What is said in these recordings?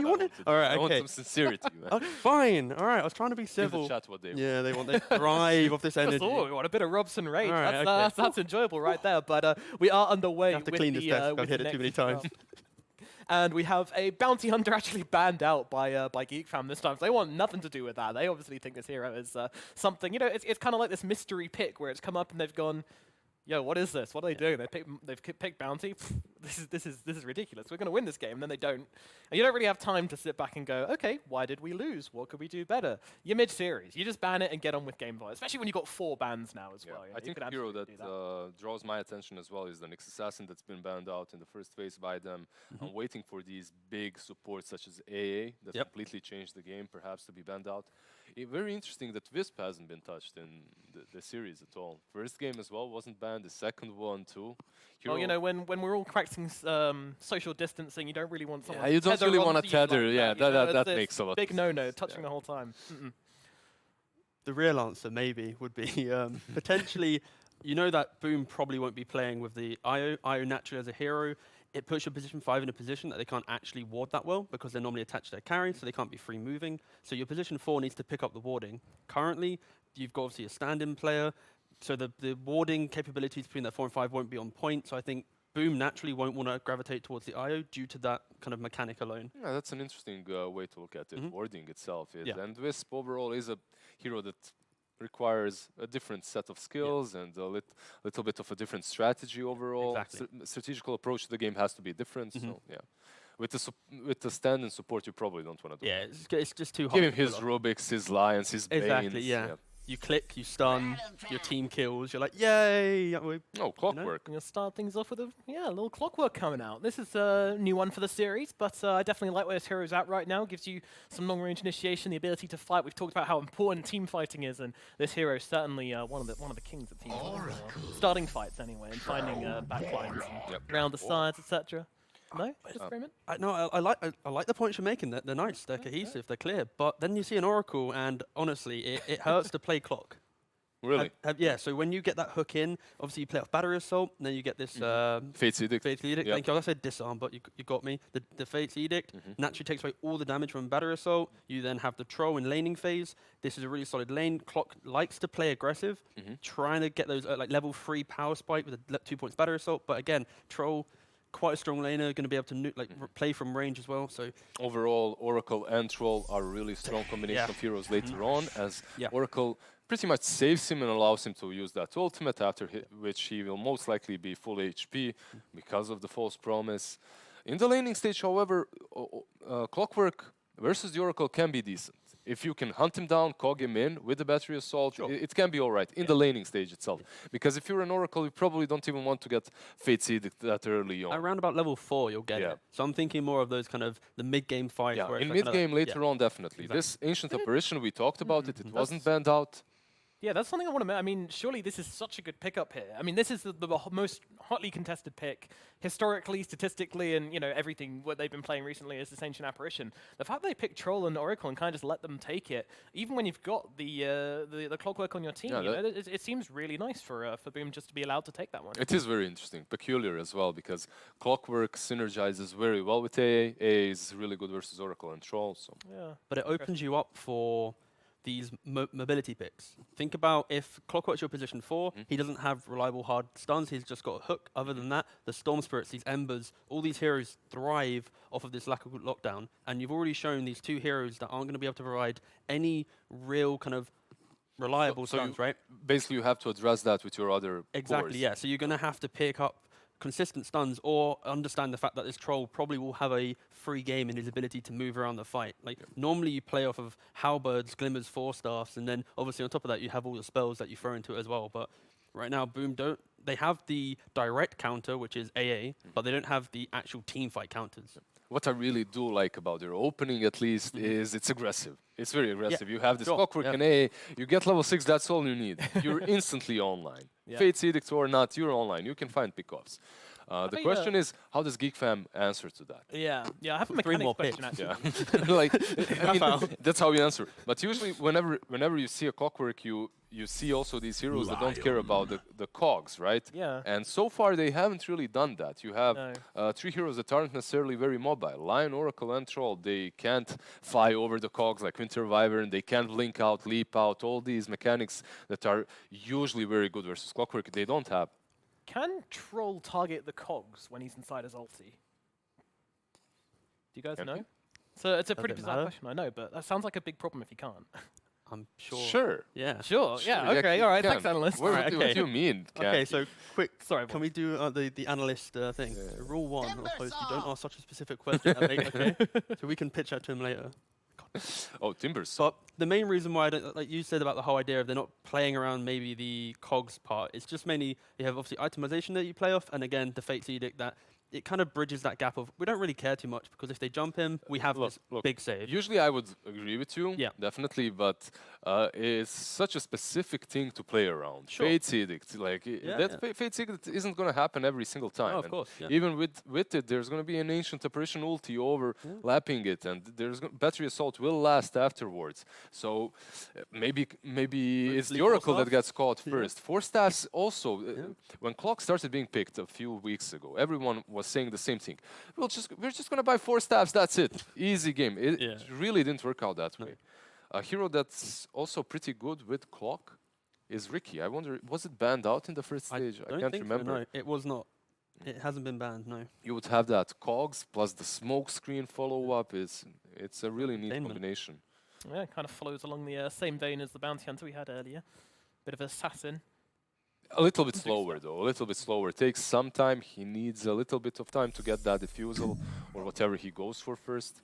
you want it? All right, I want okay. some sincerity, man. Fine. All right, I was trying to be Give civil. the chat what they want. Yeah, they thrive off this energy. Oh, we want a bit of Robson rage. All right, That's enjoyable right there. But we are underway. I have to with clean the, this desk. I've with hit the it too many next times. round. And we have a bounty hunter actually banned out by Geek Fam this time. So they want nothing to do with that. They obviously think this hero is something. You know, it's kind of like this mystery pick where it's come up and they've gone, yo, what is this? What are they doing? They've picked bounty. This is ridiculous. We're going to win this game, and then they don't. And you don't really have time to sit back and go, okay, why did we lose? What could we do better? You're mid-series. You just ban it and get on with gameplay, especially when you've got 4 bans now as well. You know, I think the hero that draws my attention as well is the Nyx Assassin that's been banned out in the first phase by them. I'm waiting for these big supports such as AA that completely changed the game, perhaps to be banned out. Very interesting that Wisp hasn't been touched in the series at all. First game as well wasn't banned. The second one too. Well, you know, when we're all practicing social distancing, you don't really want someone. Yeah, you don't really want to tether. Like that makes a lot. Big no-no, touching the whole time. The real answer maybe would be potentially. You know that Boom probably won't be playing with the IO. IO naturally as a hero. It puts your position 5 in a position that they can't actually ward that well because they're normally attached to their carry, so they can't be free moving. So your position 4 needs to pick up the warding. Currently, you've got obviously a stand-in player, so the warding capabilities between that 4 and 5 won't be on point. So I think Boom naturally won't want to gravitate towards the IO due to that kind of mechanic alone. Yeah, that's an interesting way to look at it. Warding itself is, and Wisp overall is a hero that requires a different set of skills and a little bit of a different strategy overall. Exactly. Strategical approach to the game has to be different. So yeah, with the stand and support, you probably don't want to do. Yeah, it's just too hard. Give him his Rubik's, his Lions, his Banes. Exactly. Yeah. You click, you stun, your team kills. You're like, yay! Oh, Clockwork. I'm gonna start things off with a little Clockwork coming out. This is a new one for the series, but I definitely like where this hero's at right now. Gives you some long-range initiation, the ability to fight. We've talked about how important team fighting is, and this hero is certainly one of the kings of team fighting. Starting fights anyway, and finding backlines around the sides, etc. No, just Raymond. I like the points you're making. They're nice. They're cohesive. They're clear. But then you see an Oracle, and honestly, it hurts to play clock. Really? Yeah. So when you get that hook in, obviously you play off Battery Assault, and then you get this Fate's Edict. Fate's Edict. Thank you. I said disarm, but you got me. The Fate's Edict naturally takes away all the damage from Battery Assault. You then have the Troll in laning phase. This is a really solid lane. Clock likes to play aggressive, trying to get those like level 3 power spike with a 2 points Battery Assault. But again, Troll, quite a strong laner, going to be able to play from range as well. So overall, Oracle and Troll are a really strong combination of heroes later on, as Oracle pretty much saves him and allows him to use that ultimate, after which he will most likely be full HP because of the false promise. In the laning stage, however, Clockwork versus the Oracle can be decent. If you can hunt him down, cog him in with the Battery Assault, it can be all right in the laning stage itself. Because if you're an Oracle, you probably don't even want to get Fate's Edict that early on. Around about level 4, you'll get it. So I'm thinking more of those kind of the mid-game fights. Yeah, where in mid-game later on, definitely. Exactly. This Ancient Apparition, we talked about it. It wasn't banned out. Yeah, that's something I want to I mean, surely this is such a good pickup here. I mean, this is the most hotly contested pick, historically, statistically, and, you know, everything what they've been playing recently is this Ancient Apparition. The fact they picked Troll and Oracle and kind of just let them take it, even when you've got the Clockwork on your team, you know, it seems really nice for Boom just to be allowed to take that one. It is very interesting, peculiar as well, because Clockwork synergizes very well with AA. AA is really good versus Oracle and Troll. So. Yeah. But it opens you up for these mobility picks. Think about if Clockwork's your position 4, he doesn't have reliable hard stuns, he's just got a hook. Other than that, the Storm Spirits, these Embers, all these heroes thrive off of this lack of lockdown. And you've already shown these 2 heroes that aren't going to be able to provide any real kind of reliable stuns, right? Basically, you have to address that with your other cores. Yeah. So you're going to have to pick up consistent stuns or understand the fact that this Troll probably will have a free game in his ability to move around the fight. Like normally you play off of Halberds, Glimmers, Force Staffs, and then obviously on top of that you have all the spells that you throw into it as well. But right now Boom they have the direct counter, which is AA, but they don't have the actual team fight counters. What I really do like about their opening, at least, is it's aggressive. It's very aggressive. You have this Clockwork and AA, you get level 6, that's all you need. You're instantly online. Fate's Edict or not, you're online. You can find pickoffs. The question is, how does Geek Fam answer to that? Yeah, I have a Three mechanics more question picks. actually. Yeah, like I mean, that's how we answer. But usually, whenever you see a clockwork, you see also these heroes that don't care about the cogs, right? Yeah. And so far, they haven't really done that. You have No. 3 heroes that aren't necessarily very mobile. Lion, Oracle, and Troll. They can't fly over the cogs like Winter Wyvern. They can't blink out, leap out. All these mechanics that are usually very good versus clockwork, they don't have. Can Troll target the cogs when he's inside his ulti? Do you guys know? So it's a pretty bizarre question, I know, but that sounds like a big problem if you can't. I'm sure. Sure. Yeah. Sure. Yeah. yeah, Okay. All right. Thanks, analyst. What, Alright, what do you mean? Okay, so quick. Sorry. Can we do the analyst thing? So rule 1, opposed to don't ask such a specific question. Okay. So we can pitch that to him later. Oh, Timbers. But the main reason why I don't, like you said about the whole idea of they're not playing around maybe the cogs part, it's just mainly you have obviously itemization that you play off, and again the Fate's Edict that it kind of bridges that gap of we don't really care too much because if they jump him, we have this big save. Usually I would agree with you, definitely, but it's such a specific thing to play around. Sure. Fate's Edict, like Fate's Edict isn't going to happen every single time. Oh, of course. Yeah. Even with it, there's going to be an Ancient Apparition ulti overlapping it, and Battery Assault will last afterwards. So maybe it's the Oracle that gets caught first. Force Staffs also, when Clock started being picked a few weeks ago, everyone was saying the same thing. We're just going to buy 4 staffs, that's it. Easy game. It really didn't work out that way. A hero that's also pretty good with Clock is Ricky. I wonder, was it banned out in the first stage? I can't remember. So, no, it was not. It hasn't been banned, no. You would have that cogs plus the smoke screen follow-up. It's a really neat combination. Yeah, it kind of follows along the same vein as the Bounty Hunter we had earlier. Bit of assassin. A little bit slower, though. A little bit slower. It takes some time. He needs a little bit of time to get that diffusal or whatever he goes for first.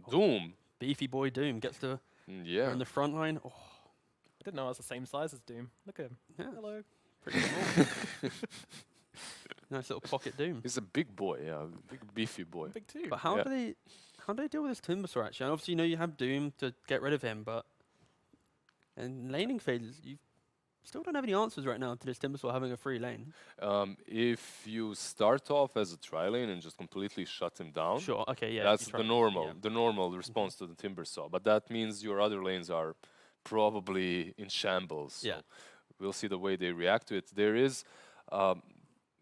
Doom. Beefy boy Doom gets to in the front line. Oh. I didn't know I was the same size as Doom. Look at him. Yeah. Hello. Pretty small. Nice little pocket Doom. He's a big boy, big beefy boy. Big too. But how do they deal with this Timbersaw actually? And obviously, you have Doom to get rid of him, but in laning phases, you still don't have any answers right now to this Timbersaw having a free lane. If you start off as a tri-lane and just completely shut him down, sure, okay, yeah, that's the normal response to the Timbersaw. But that means your other lanes are probably in shambles. So we'll see the way they react to it. There is,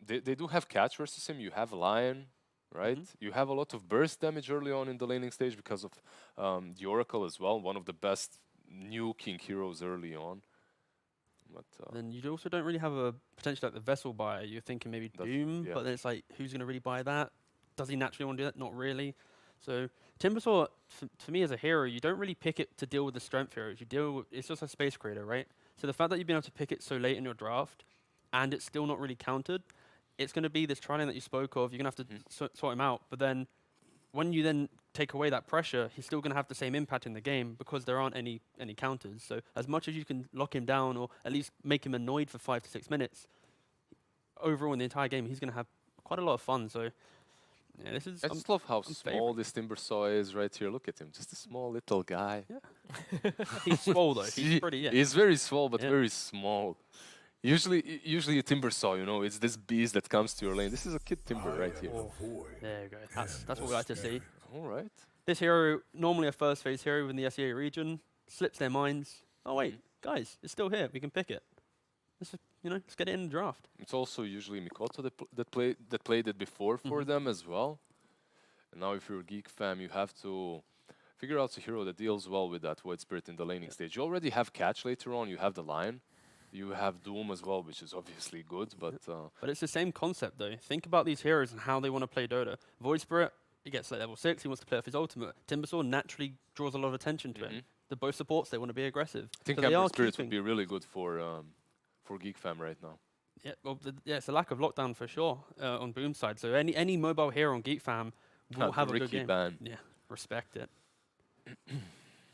they do have catch versus him. You have Lion, right? You have a lot of burst damage early on in the laning stage because of the Oracle as well, one of the best nuking heroes early on. But then you also don't really have a potential like the Vessel buyer. You're thinking maybe Doom, but then it's like, who's going to really buy that? Does he naturally want to do that? Not really. So Timbersaw, for me as a hero, you don't really pick it to deal with the strength heroes. You deal with, it's just a space creator, right? So the fact that you've been able to pick it so late in your draft, and it's still not really countered, it's going to be this tri-lane that you spoke of. You're going to have to sort him out. But then when you then take away that pressure, he's still going to have the same impact in the game because there aren't any counters. So as much as you can lock him down or at least make him annoyed for 5 to 6 minutes, overall in the entire game, he's going to have quite a lot of fun. So yeah, this is. I just love how small this Timbersaw is right here. Look at him, just a small little guy. Yeah. He's small though. He's pretty. He's very small, but very small. Usually a Timbersaw, it's this beast that comes to your lane. This is a kid Timber right here. There you go. That's what we like to see. All right. This hero, normally a first phase hero within the SEA region, slips their minds. Oh wait, guys, it's still here. We can pick it. Let's get it in the draft. It's also usually Mikoto that played it before for them as well. And now if you're a Geek fam, you have to figure out a hero that deals well with that Void Spirit in the laning stage. You already have Catch later on. You have the Lion. You have Doom as well, which is obviously good, but it's the same concept though. Think about these heroes and how they want to play Dota. Void Spirit, he gets like level 6, he wants to play off his ultimate. Timbersaw naturally draws a lot of attention to him. The both supports, they want to be aggressive. I think Ember Spirit would be really good for Geek Fam right now. Yeah, well, it's a lack of lockdown for sure on Boom's side. So any mobile hero on Geek Fam will have a good game. Yeah, respect it.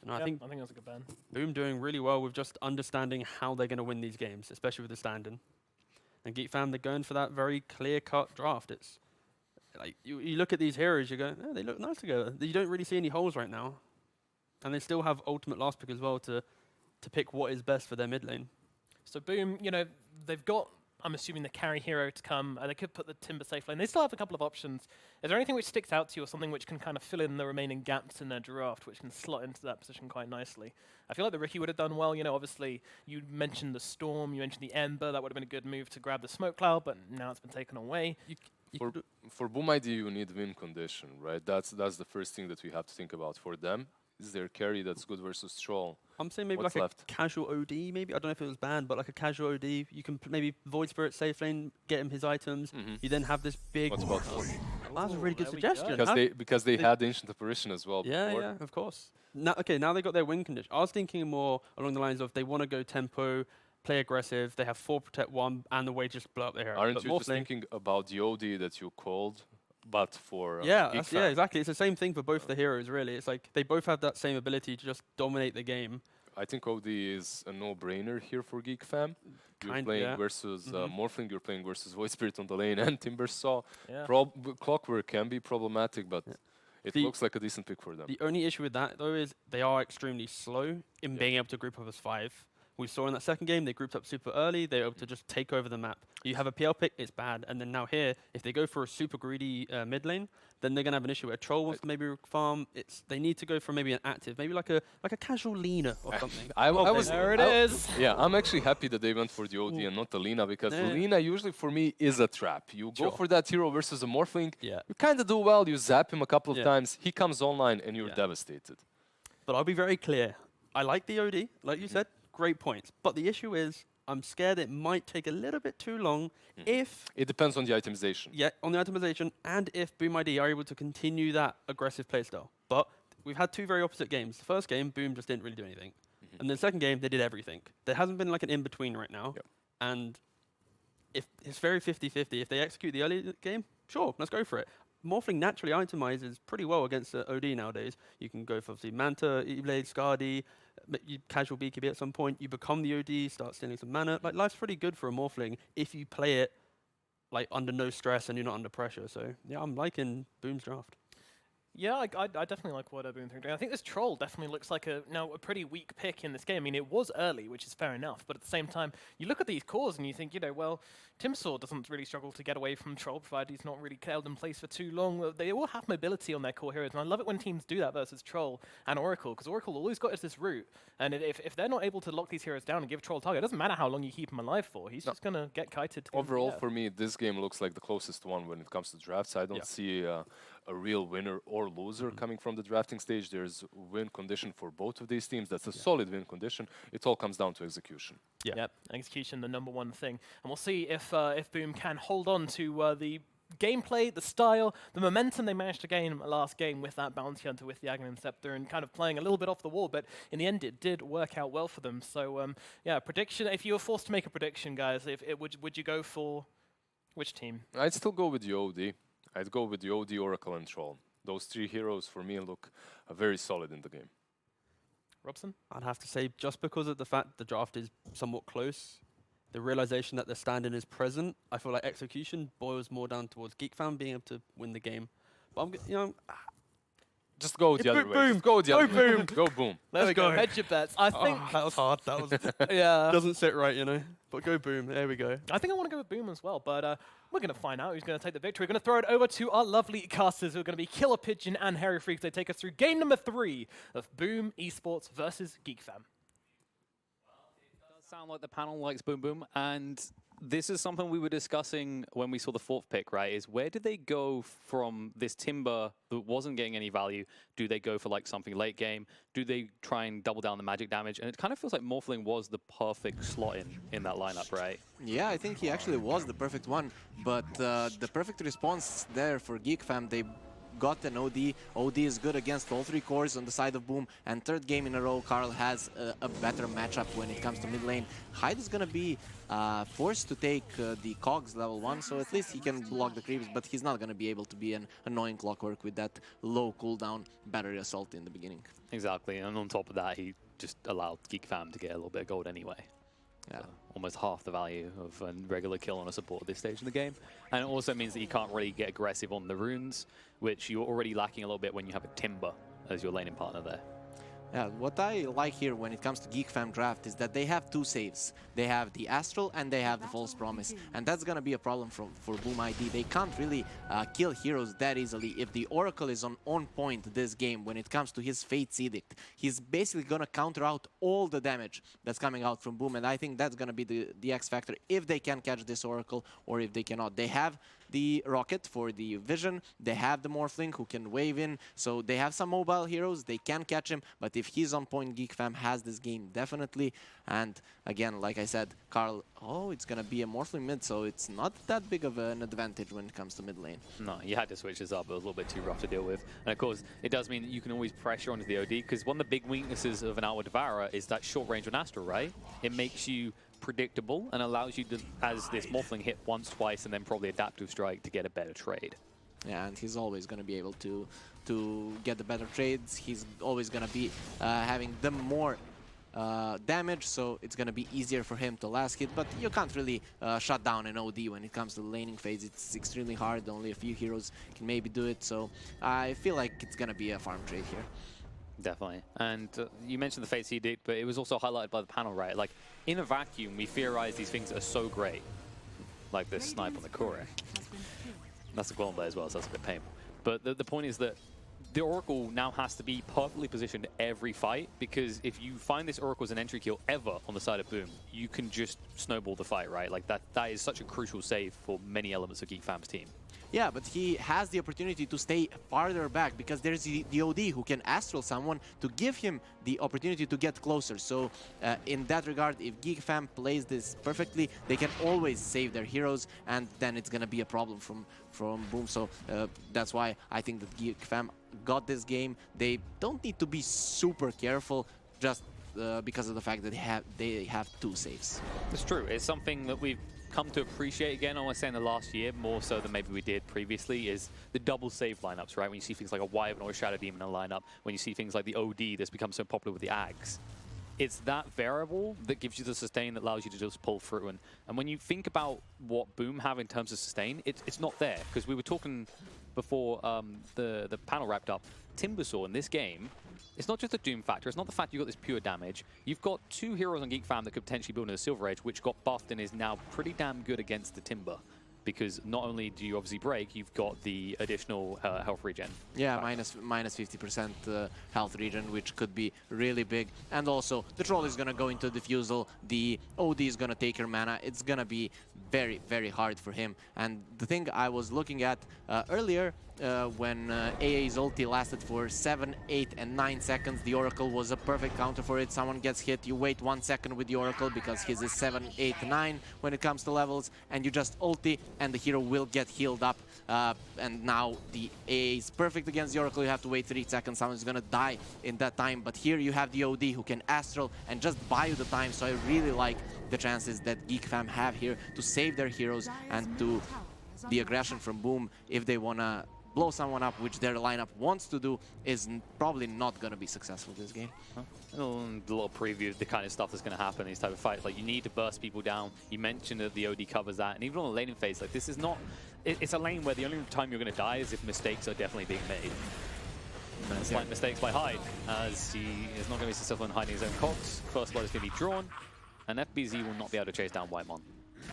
No, I think that's a good ban. Boom doing really well with just understanding how they're going to win these games, especially with the stand-in. And Geek Fam, they're going for that very clear-cut draft. It's like you look at these heroes, you go, oh, they look nice together. You don't really see any holes right now, and they still have ultimate last pick as well to pick what is best for their mid lane. So Boom, they've got I'm assuming the carry hero to come. They could put the Timber safe lane. They still have a couple of options. Is there anything which sticks out to you, or something which can kind of fill in the remaining gaps in their draft, which can slot into that position quite nicely? I feel like the Riki would have done well. You know, obviously, you mentioned the Storm, you mentioned the Ember. That would have been a good move to grab the Smoke Cloud, but now it's been taken away. For Boom ID, you need win condition, right? That's the first thing that we have to think about for them. Is their carry that's good versus Troll? I'm saying maybe What's like left? a casual OD, maybe. I don't know if it was banned, but like a casual OD. You can maybe Void Spirit safe lane, get him his items. You then have this big... What's about That's a really good suggestion. Because they had Ancient Apparition as well before. Yeah, of course. Now they got their win condition. I was thinking more along the lines of they want to go tempo, play aggressive, they have 4 protect 1, and the way just blow up their hero. Aren't you just thinking about the OD that you called, but for yeah, exactly. It's the same thing for both the heroes, really. It's like they both have that same ability to just dominate the game. I think OD is a no-brainer here for Geek Fam. You're playing versus Morphling, you're playing versus Void Spirit on the lane and Timbersaw. Yeah. Clockwork can be problematic, but it looks like a decent pick for them. The only issue with that, though, is they are extremely slow in being able to group up as 5. We saw in that second game, they grouped up super early. They were able to just take over the map. You have a PL pick, it's bad. And then now here, if they go for a super greedy mid lane, then they're going to have an issue where a Troll wants to maybe farm. They need to go for maybe an active, maybe like a casual Lina or something. There it is. Yeah, I'm actually happy that they went for the OD and not the Lina, because the Lina usually for me is a trap. You go for that hero versus a Morphling, you kind of do well, you zap him a couple of times, he comes online and you're devastated. But I'll be very clear. I like the OD, like you said. Great points. But the issue is, I'm scared it might take a little bit too long if... It depends on the itemization. Yeah, on the itemization, and if Boom ID are able to continue that aggressive playstyle. But we've had 2 very opposite games. The first game, Boom just didn't really do anything. And the second game, they did everything. There hasn't been like an in-between right now. And if it's very 50-50. If they execute the early game, sure, let's go for it. Morphling naturally itemizes pretty well against the OD nowadays. You can go for obviously Manta, E-Blade, Scardy, you casual BKB at some point. You become the OD, start stealing some mana. Like, life's pretty good for a Morphling if you play it like under no stress and you're not under pressure. So yeah, I'm liking Boom's draft. Yeah, I definitely like what Boom are doing. I think this Troll definitely looks like a pretty weak pick in this game. I mean, it was early, which is fair enough, but at the same time, you look at these cores and you think, well, Timsaw doesn't really struggle to get away from Troll, provided he's not really held in place for too long. They all have mobility on their core heroes, and I love it when teams do that versus Troll and Oracle, because Oracle always got us this route, and if they're not able to lock these heroes down and give Troll a target, it doesn't matter how long you keep him alive for, he's just going to get kited. Overall, for me, this game looks like the closest one when it comes to drafts. I don't see a real winner or loser coming from the drafting stage. There's win condition for both of these teams. That's a solid win condition. It all comes down to execution. Yep, execution, the #1 thing. And we'll see if Boom can hold on to the gameplay, the style, the momentum they managed to gain last game with that Bounty Hunter, with the Aghanim Scepter, and kind of playing a little bit off the wall, but in the end it did work out well for them. So yeah, prediction, if you were forced to make a prediction, guys, would you go for which team? I'd still go with the OD. I'd go with the OD, Oracle, and Troll. Those 3 heroes, for me, look very solid in the game. Robson? I'd have to say, just because of the fact the draft is somewhat close, the realization that the stand-in is present, I feel like execution boils more down towards Geek Fam being able to win the game. But just go the other way. Boom. Just go the other way. Boom. Go Boom. Let's go. Hedge your bets. I think that was hard. That was yeah. Doesn't sit right, But go Boom. There we go. I think I want to go with Boom as well, but we're going to find out who's going to take the victory. We're going to throw it over to our lovely casters, who are going to be Killer Pigeon and Harry Freaks. They take us through game number 3 of Boom Esports versus Geek Fam. It does sound like the panel likes Boom Boom, and this is something we were discussing when we saw the 4th pick, right? Is where do they go from this Timber that wasn't getting any value? Do they go for like something late game? Do they try and double down the magic damage? And it kind of feels like Morphling was the perfect slot in that lineup, right? Yeah, I think he actually was the perfect one, but the perfect response there for Geek Fam, they got an OD. OD is good against all 3 cores on the side of Boom, and 3rd game in a row, Karl has a better matchup when it comes to mid lane. Hyde is gonna be forced to take the Cogs level 1, so at least he can block the creeps, but he's not gonna be able to be an annoying Clockwork with that low cooldown battery assault in the beginning. Exactly, and on top of that, he just allowed Geek Fam to get a little bit of gold anyway. Yeah. Almost half the value of a regular kill on a support at this stage in the game. And it also means that you can't really get aggressive on the runes, which you're already lacking a little bit when you have a Timber as your laning partner there. Yeah, what I like here when it comes to Geek Fam draft is that they have two saves. They have the Astral and they have the False Promise. And that's going to be a problem for Boom ID. They can't really kill heroes that easily. If the Oracle is on point this game when it comes to his Fate's Edict, he's basically going to counter out all the damage that's coming out from Boom. And I think that's going to be the X factor if they can catch this Oracle or if they cannot. They have the Rocket for the Vision, they have the Morphling who can wave in, so they have some mobile heroes, they can catch him, but if he's on point, Geek Fam has this game definitely. And again, like I said, Carl, it's gonna be a Morphling mid, so it's not that big of an advantage when it comes to mid lane. No, you had to switch this up, it was a little bit too rough to deal with. And of course, it does mean that you can always pressure onto the OD, because one of the big weaknesses of an Outward Devourer is that short range on Astral, right? It makes you predictable and allows you to, as this Morphling, hit once, twice, and then probably Adaptive Strike to get a better trade. Yeah, and he's always going to be able to get the better trades. He's always going to be having the more damage, so it's going to be easier for him to last hit. But you can't really shut down an OD when it comes to the laning phase. It's extremely hard. Only a few heroes can maybe do it. So I feel like it's going to be a farm trade here. Definitely. And you mentioned the Fate's Edict, but it was also highlighted by the panel, right? Like, in a vacuum, we theorize these things are so great. Like this snipe on the Kore. That's a Golem Blade as well, so that's a bit painful. But the point is that the Oracle now has to be perfectly positioned every fight, because if you find this Oracle as an entry kill ever on the side of Boom, you can just snowball the fight, right? Like, that is such a crucial save for many elements of Geek Fam's team. Yeah, but he has the opportunity to stay farther back because there's the OD who can Astral someone to give him the opportunity to get closer. So in that regard, if Geek Fam plays this perfectly, they can always save their heroes, and then it's going to be a problem from Boom. So that's why I think that Geek Fam got this game. They don't need to be super careful just because of the fact that they have two saves. It's true. It's something that we've come to appreciate again, I want to say in the last year, more so than maybe we did previously, is the double save lineups, right? When you see things like a Wyvern or a Shadow Demon in a lineup, when you see things like the OD that's become so popular with the Ags. It's that variable that gives you the sustain that allows you to just pull through. And when you think about what Boom have in terms of sustain, it's not there. Because we were talking before the panel wrapped up, Timbersaw in this game, it's not just a Doom factor, it's not the fact you've got this pure damage. You've got two heroes on Geek Fam that could potentially build in a Silver Edge, which got buffed and is now pretty damn good against the Timber. Because not only do you obviously break, you've got the additional health regen. Yeah, minus 50% health regen, which could be really big. And also, the Troll is going to go into Diffusal, the OD is going to take your mana. It's going to be very, very hard for him. And the thing I was looking at earlier, when AA's ulti lasted for 7, 8, and 9 seconds, the Oracle was a perfect counter for it. Someone gets hit, you wait 1 second with the Oracle because his is 7, 8, 9 when it comes to levels, and you just ulti, and the hero will get healed up. And now the AA is perfect against the Oracle. You have to wait 3 seconds. Someone's gonna die in that time. But here you have the OD who can Astral and just buy you the time. So I really like the chances that Geek Fam have here to save their heroes and to the aggression from Boom if they wanna blow someone up, which their lineup wants to do, is probably not going to be successful this game. A little preview of the kind of stuff that's going to happen in these type of fights. Like, you need to burst people down. You mentioned that the OD covers that. And even on the laning phase, like, this is not... It's a lane where the only time you're going to die is if mistakes are definitely being made. Slight mistakes by Hyde, as he is not going to be successful in hiding his own cogs. First blood is going to be drawn, and FBZ will not be able to chase down Whitemon.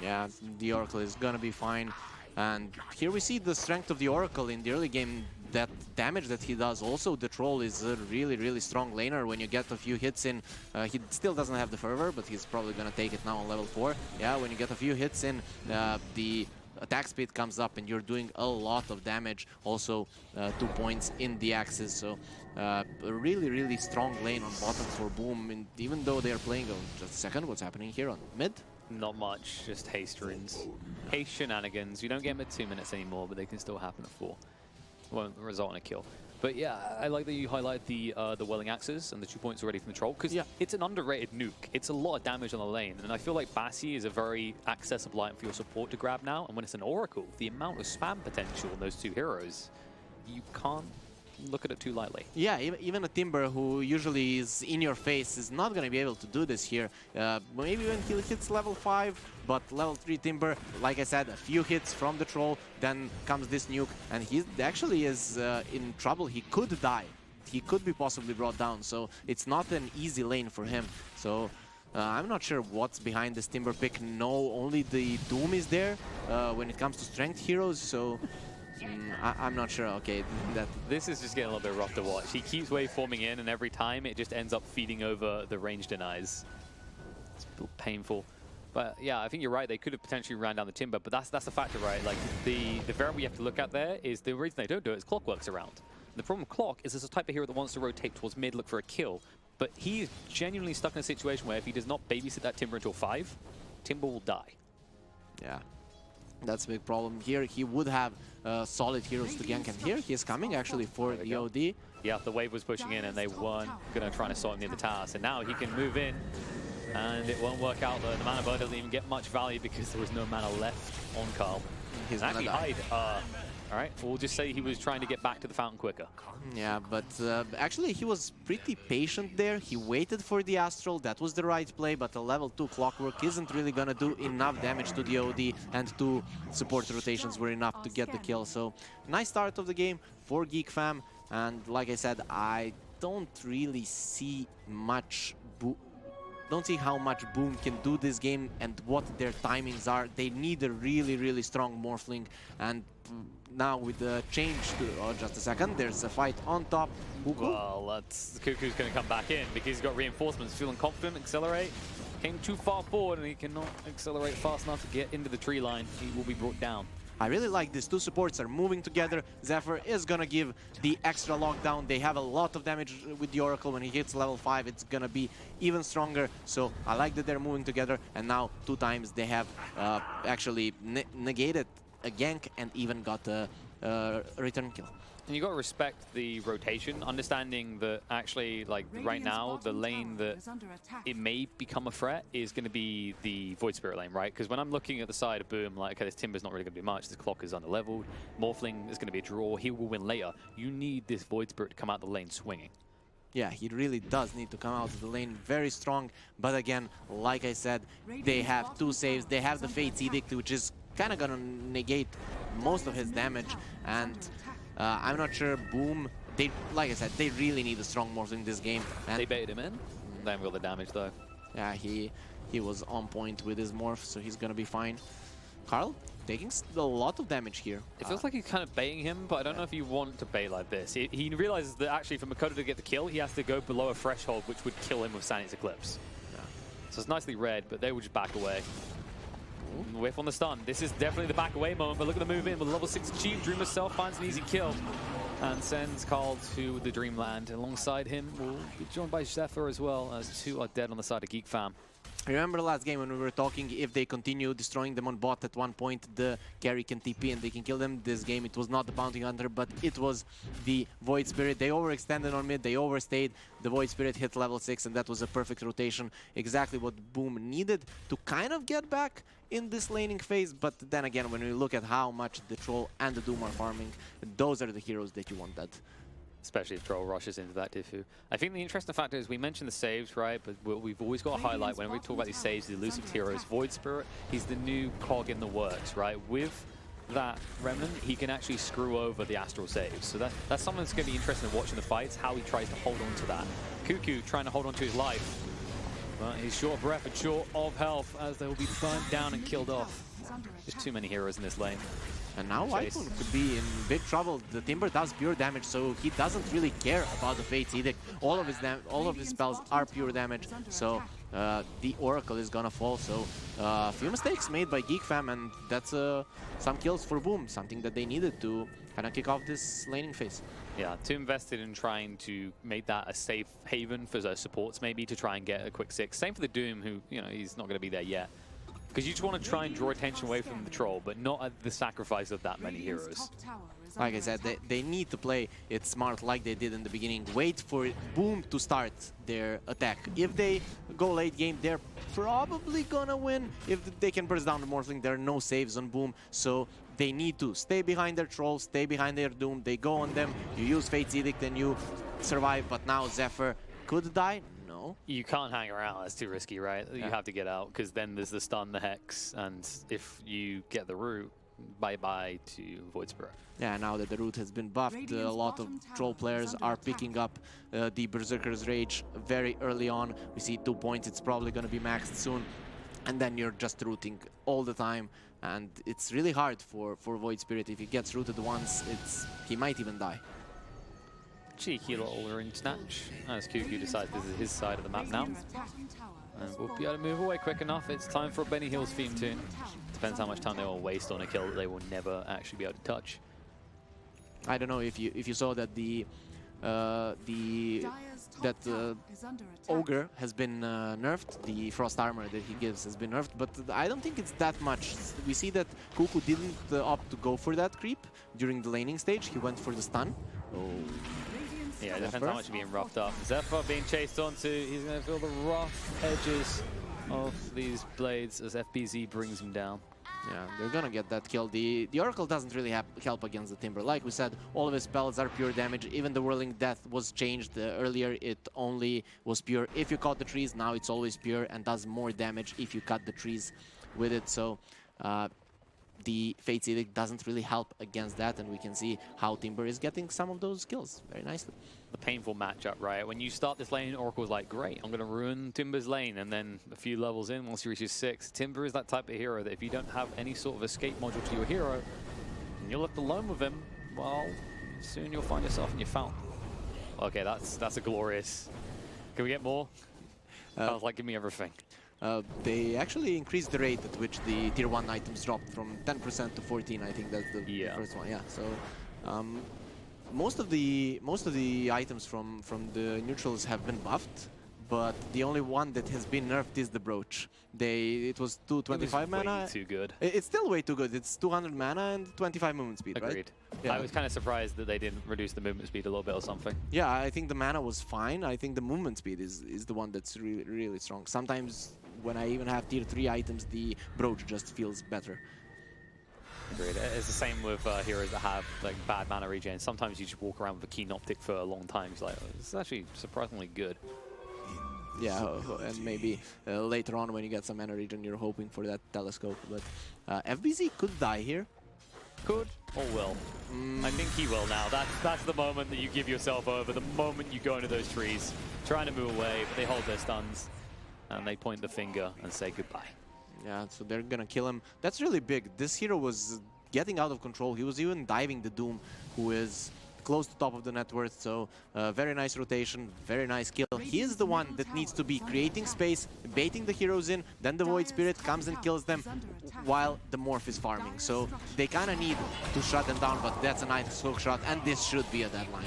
Yeah, the Oracle is going to be fine. And here we see the strength of the Oracle in the early game, that damage that he does. Also, the Troll is a really, really strong laner. When you get a few hits in, he still doesn't have the Fervor, but he's probably going to take it now on level 4. Yeah, when you get a few hits in, the attack speed comes up and you're doing a lot of damage. Also, 2 points in the axis. So, a really, really strong lane on bottom for Boom. And even though they are playing, just a second, what's happening here on mid? Not much, just haste runes. Haste shenanigans. You don't get them at 2 minutes anymore, but they can still happen at 4. Won't result in a kill. But yeah, I like that you highlight the Welling Axes and the 2 points already from the Troll, because it's an underrated nuke. It's a lot of damage on the lane, and I feel like Bassi is a very accessible item for your support to grab now, and when it's an Oracle, the amount of spam potential in those 2 heroes, you can't look at it too lightly. Yeah, even a Timber who usually is in your face is not going to be able to do this here. Maybe when he hits level 5, but level 3 Timber, like I said, a few hits from the Troll, then comes this nuke, and he actually is in trouble. He could die he could be possibly brought down. So it's not an easy lane for him. So I'm not sure what's behind this Timber pick. No, only the Doom is there when it comes to strength heroes. So I'm not sure. Okay, this is just getting a little bit rough to watch. He keeps waveforming in, and every time it just ends up feeding over the range denies. It's a little painful. But yeah, I think you're right. They could have potentially ran down the Timber, but that's a factor, right? Like the variable you have to look at there is the reason they don't do it is Clock works around. The problem with Clock is there's a type of hero that wants to rotate towards mid, look for a kill, but he is genuinely stuck in a situation where if he does not babysit that Timber until 5, Timber will die. Yeah, that's a big problem here. He would have solid heroes to gank, and here he is coming actually for the OD. Yeah, the wave was pushing in and they weren't going to try to saw him near the tower, so now he can move in. And it won't work out. The mana burn doesn't even get much value because there was no mana left on Carl. He's actually hide. All right, we'll just say he was trying to get back to the fountain quicker. Yeah, but actually he was pretty patient there. He waited for the Astral. That was the right play, but a level 2 Clockwork isn't really gonna do enough damage to the OD, and 2 support rotations were enough to get the kill. So nice start of the game for Geek fam. And like I said, I don't really see much how much Boom can do this game and what their timings are. They need a really, really strong Morphling. And now with the change to... Oh, just a second. There's a fight on top. Well, Cuckoo's going to come back in because he's got reinforcements. Feeling confident, accelerate. Came too far forward and he cannot accelerate fast enough to get into the tree line. He will be brought down. I really like these 2 supports are moving together. Zephyr is gonna give the extra lockdown. They have a lot of damage with the Oracle. When he hits level 5, it's gonna be even stronger. So I like that they're moving together. And now 2 times they have actually negated a gank and even got a return kill. And you got to respect the rotation, understanding that actually, like right now, the lane that it may become a threat is going to be the Void Spirit lane, right? Because when I'm looking at the side of Boom, like, okay, this Timber's not really going to do much. This Clock is under-leveled. Morphling is going to be a draw. He will win later. You need this Void Spirit to come out the lane swinging. Yeah, he really does need to come out of the lane very strong. But again, like I said, they have 2 saves. They have the Fate's Edict, which is kind of going to negate most of his damage. And I'm not sure Boom, like I said, they really need a strong Morphling in this game. And they baited him in. They haven't got the damage though. Yeah, he was on point with his Morph, so he's gonna be fine. Carl taking a lot of damage here. It feels like he's kind of baiting him, but I don't know if you want to bait like this. He realizes that actually for Makoto to get the kill, he has to go below a threshold, which would kill him with Sanity's Eclipse. Yeah. So it's nicely read, but they will just back away. Whiff on the stun. This is definitely the back away moment, but look at the move in with level 6 achieved. Dream herself finds an easy kill and sends Carl to the Dreamland. Alongside him will be joined by Zephyr as well, as 2 are dead on the side of Geek fam. Remember the last game when we were talking, if they continue destroying them on bot at one point, the carry can TP and they can kill them. This game, it was not the Bounty Hunter, but it was the Void Spirit. They overextended on mid, they overstayed. The Void Spirit hit level 6, and that was a perfect rotation. Exactly what Boom needed to kind of get back in this laning phase. But then again, when we look at how much the Troll and the Doom are farming, those are the heroes that you want that. Especially if Troll rushes into that Diffu. I think the interesting factor is we mentioned the saves, right? But we've always got to highlight when we talk about these saves, the elusive heroes. Void Spirit, he's the new cog in the works, right? With that Remnant, he can actually screw over the Astral saves. So that's something that's going to be interesting to watch in the fights, how he tries to hold on to that. Cuckoo trying to hold on to his life. But he's short of breath and short of health as they will be burnt down and killed off. There's too many heroes in this lane. And now Icon could be in big trouble. The Timber does pure damage, so he doesn't really care about the Fate's Edict. All of his spells are pure damage, so the Oracle is gonna fall. So a few mistakes made by Geek fam, and that's some kills for Boom, something that they needed to kind of kick off this laning phase. Yeah, too invested in trying to make that a safe haven for their supports, maybe to try and get a quick 6. Same for the Doom, who, you know, he's not going to be there yet. Because you just want to try and draw attention away from the Troll, but not at the sacrifice of that many heroes. Like I said, they need to play it smart like they did in the beginning. Wait for Boom to start their attack. If they go late game, they're probably gonna win. If they can burst down the Morphling, there are no saves on Boom. So they need to stay behind their Troll, stay behind their Doom. They go on them, you use Fate's Edict and you survive. But now Zephyr could die. No. You can't hang around, that's too risky, right? Yeah. You have to get out, because then there's the stun, the Hex, and if you get the root, bye-bye to Virtus.pro. Yeah, now that the root has been buffed, a lot of troll players are picking up the Berserker's Rage very early on. We see 2 points, it's probably going to be maxed soon. And then you're just rooting all the time. And it's really hard for Void Spirit. If he gets rooted once, he might even die. Cheeky little ring snatch. As Cuckoo decides this is his side of the map now. And we'll be able to move away quick enough. It's time for a Benny Hills theme tune. Depends how much time they will waste on a kill that they will never actually be able to touch. I don't know if you saw that Ogre has been nerfed. The frost armor that he gives has been nerfed, but I don't think it's that much. We see that Cuckoo didn't opt to go for that creep during the laning stage. He went for the stun. Oh. Yeah, it depends how much you're being roughed up. Zephyr being chased onto, he's going to feel the rough edges of these blades as FBZ brings him down. Yeah, they're gonna get that kill. The Oracle doesn't really help against the Timber. Like we said, all of his spells are pure damage. Even the Whirling Death was changed earlier. It only was pure if you cut the trees. Now it's always pure and does more damage if you cut the trees with it. So the Fate's Edict doesn't really help against that, and we can see how Timber is getting some of those kills very nicely. The painful matchup, right? When you start this lane, Oracle's like, great, I'm going to ruin Timber's lane. And then a few levels in, once he reaches 6, Timber is that type of hero that if you don't have any sort of escape module to your hero, and you're left alone with him, well, soon you'll find yourself in your fountain. Okay, that's a glorious. Can we get more? Sounds like give me everything. They actually increased the rate at which the tier 1 items dropped from 10% to 14. I think that's the first one. Yeah. So most of the items from the neutrals have been buffed, but the only one that has been nerfed is the brooch. It was 225 mana. Way too good. It's still way too good. It's 200 mana and 25 movement speed. Agreed. Right? Yeah. I was kind of surprised that they didn't reduce the movement speed a little bit or something. Yeah, I think the mana was fine. I think the movement speed is the one that's really strong. Sometimes when I even have tier 3 items, the brooch just feels better. Agreed. It's the same with heroes that have like bad mana regen. Sometimes you just walk around with a Keen Optic for a long time. It's like, it's actually surprisingly good. Yeah, and maybe later on when you get some mana regen, you're hoping for that telescope. But FBZ could die here. Could or will. I think he will now. That's the moment that you give yourself over. The moment you go into those trees, trying to move away, but they hold their stuns. And they point the finger and say goodbye. Yeah, so they're gonna kill him. That's really big. This hero was getting out of control. He was even diving the Doom, who is close to top of the net worth. So very nice rotation, very nice kill. He is the one that needs to be creating space, baiting the heroes in, then the Void Spirit comes and kills them while the Morph is farming. So they kind of need to shut them down, but that's a nice hook shot, and this should be a deadline.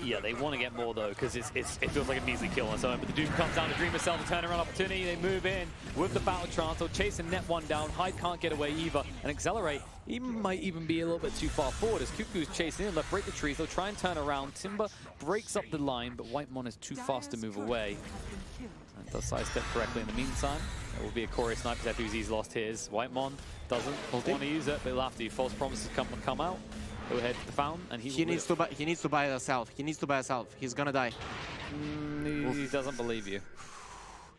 Yeah, they want to get more though, because it feels like a measly kill on its own. But the Doom comes down to Dreamer Cell, the turnaround opportunity. They move in with the Battle Trance. They'll chase and net one down. Hyde can't get away either. And Accelerate, he might even be a little bit too far forward as Cuckoo's chasing in. They'll break the trees. They'll try and turn around. Timber breaks up the line, but Whitemon is too fast to move away. And does sidestep correctly in the meantime. There will be a Chorus Snipe because FBZ's lost his. Whitemon doesn't want to use it, but he'll have to. False Promises come out. Go ahead to the fountain, and he needs to buy a self. He needs to buy a self. He's gonna die. He doesn't believe you.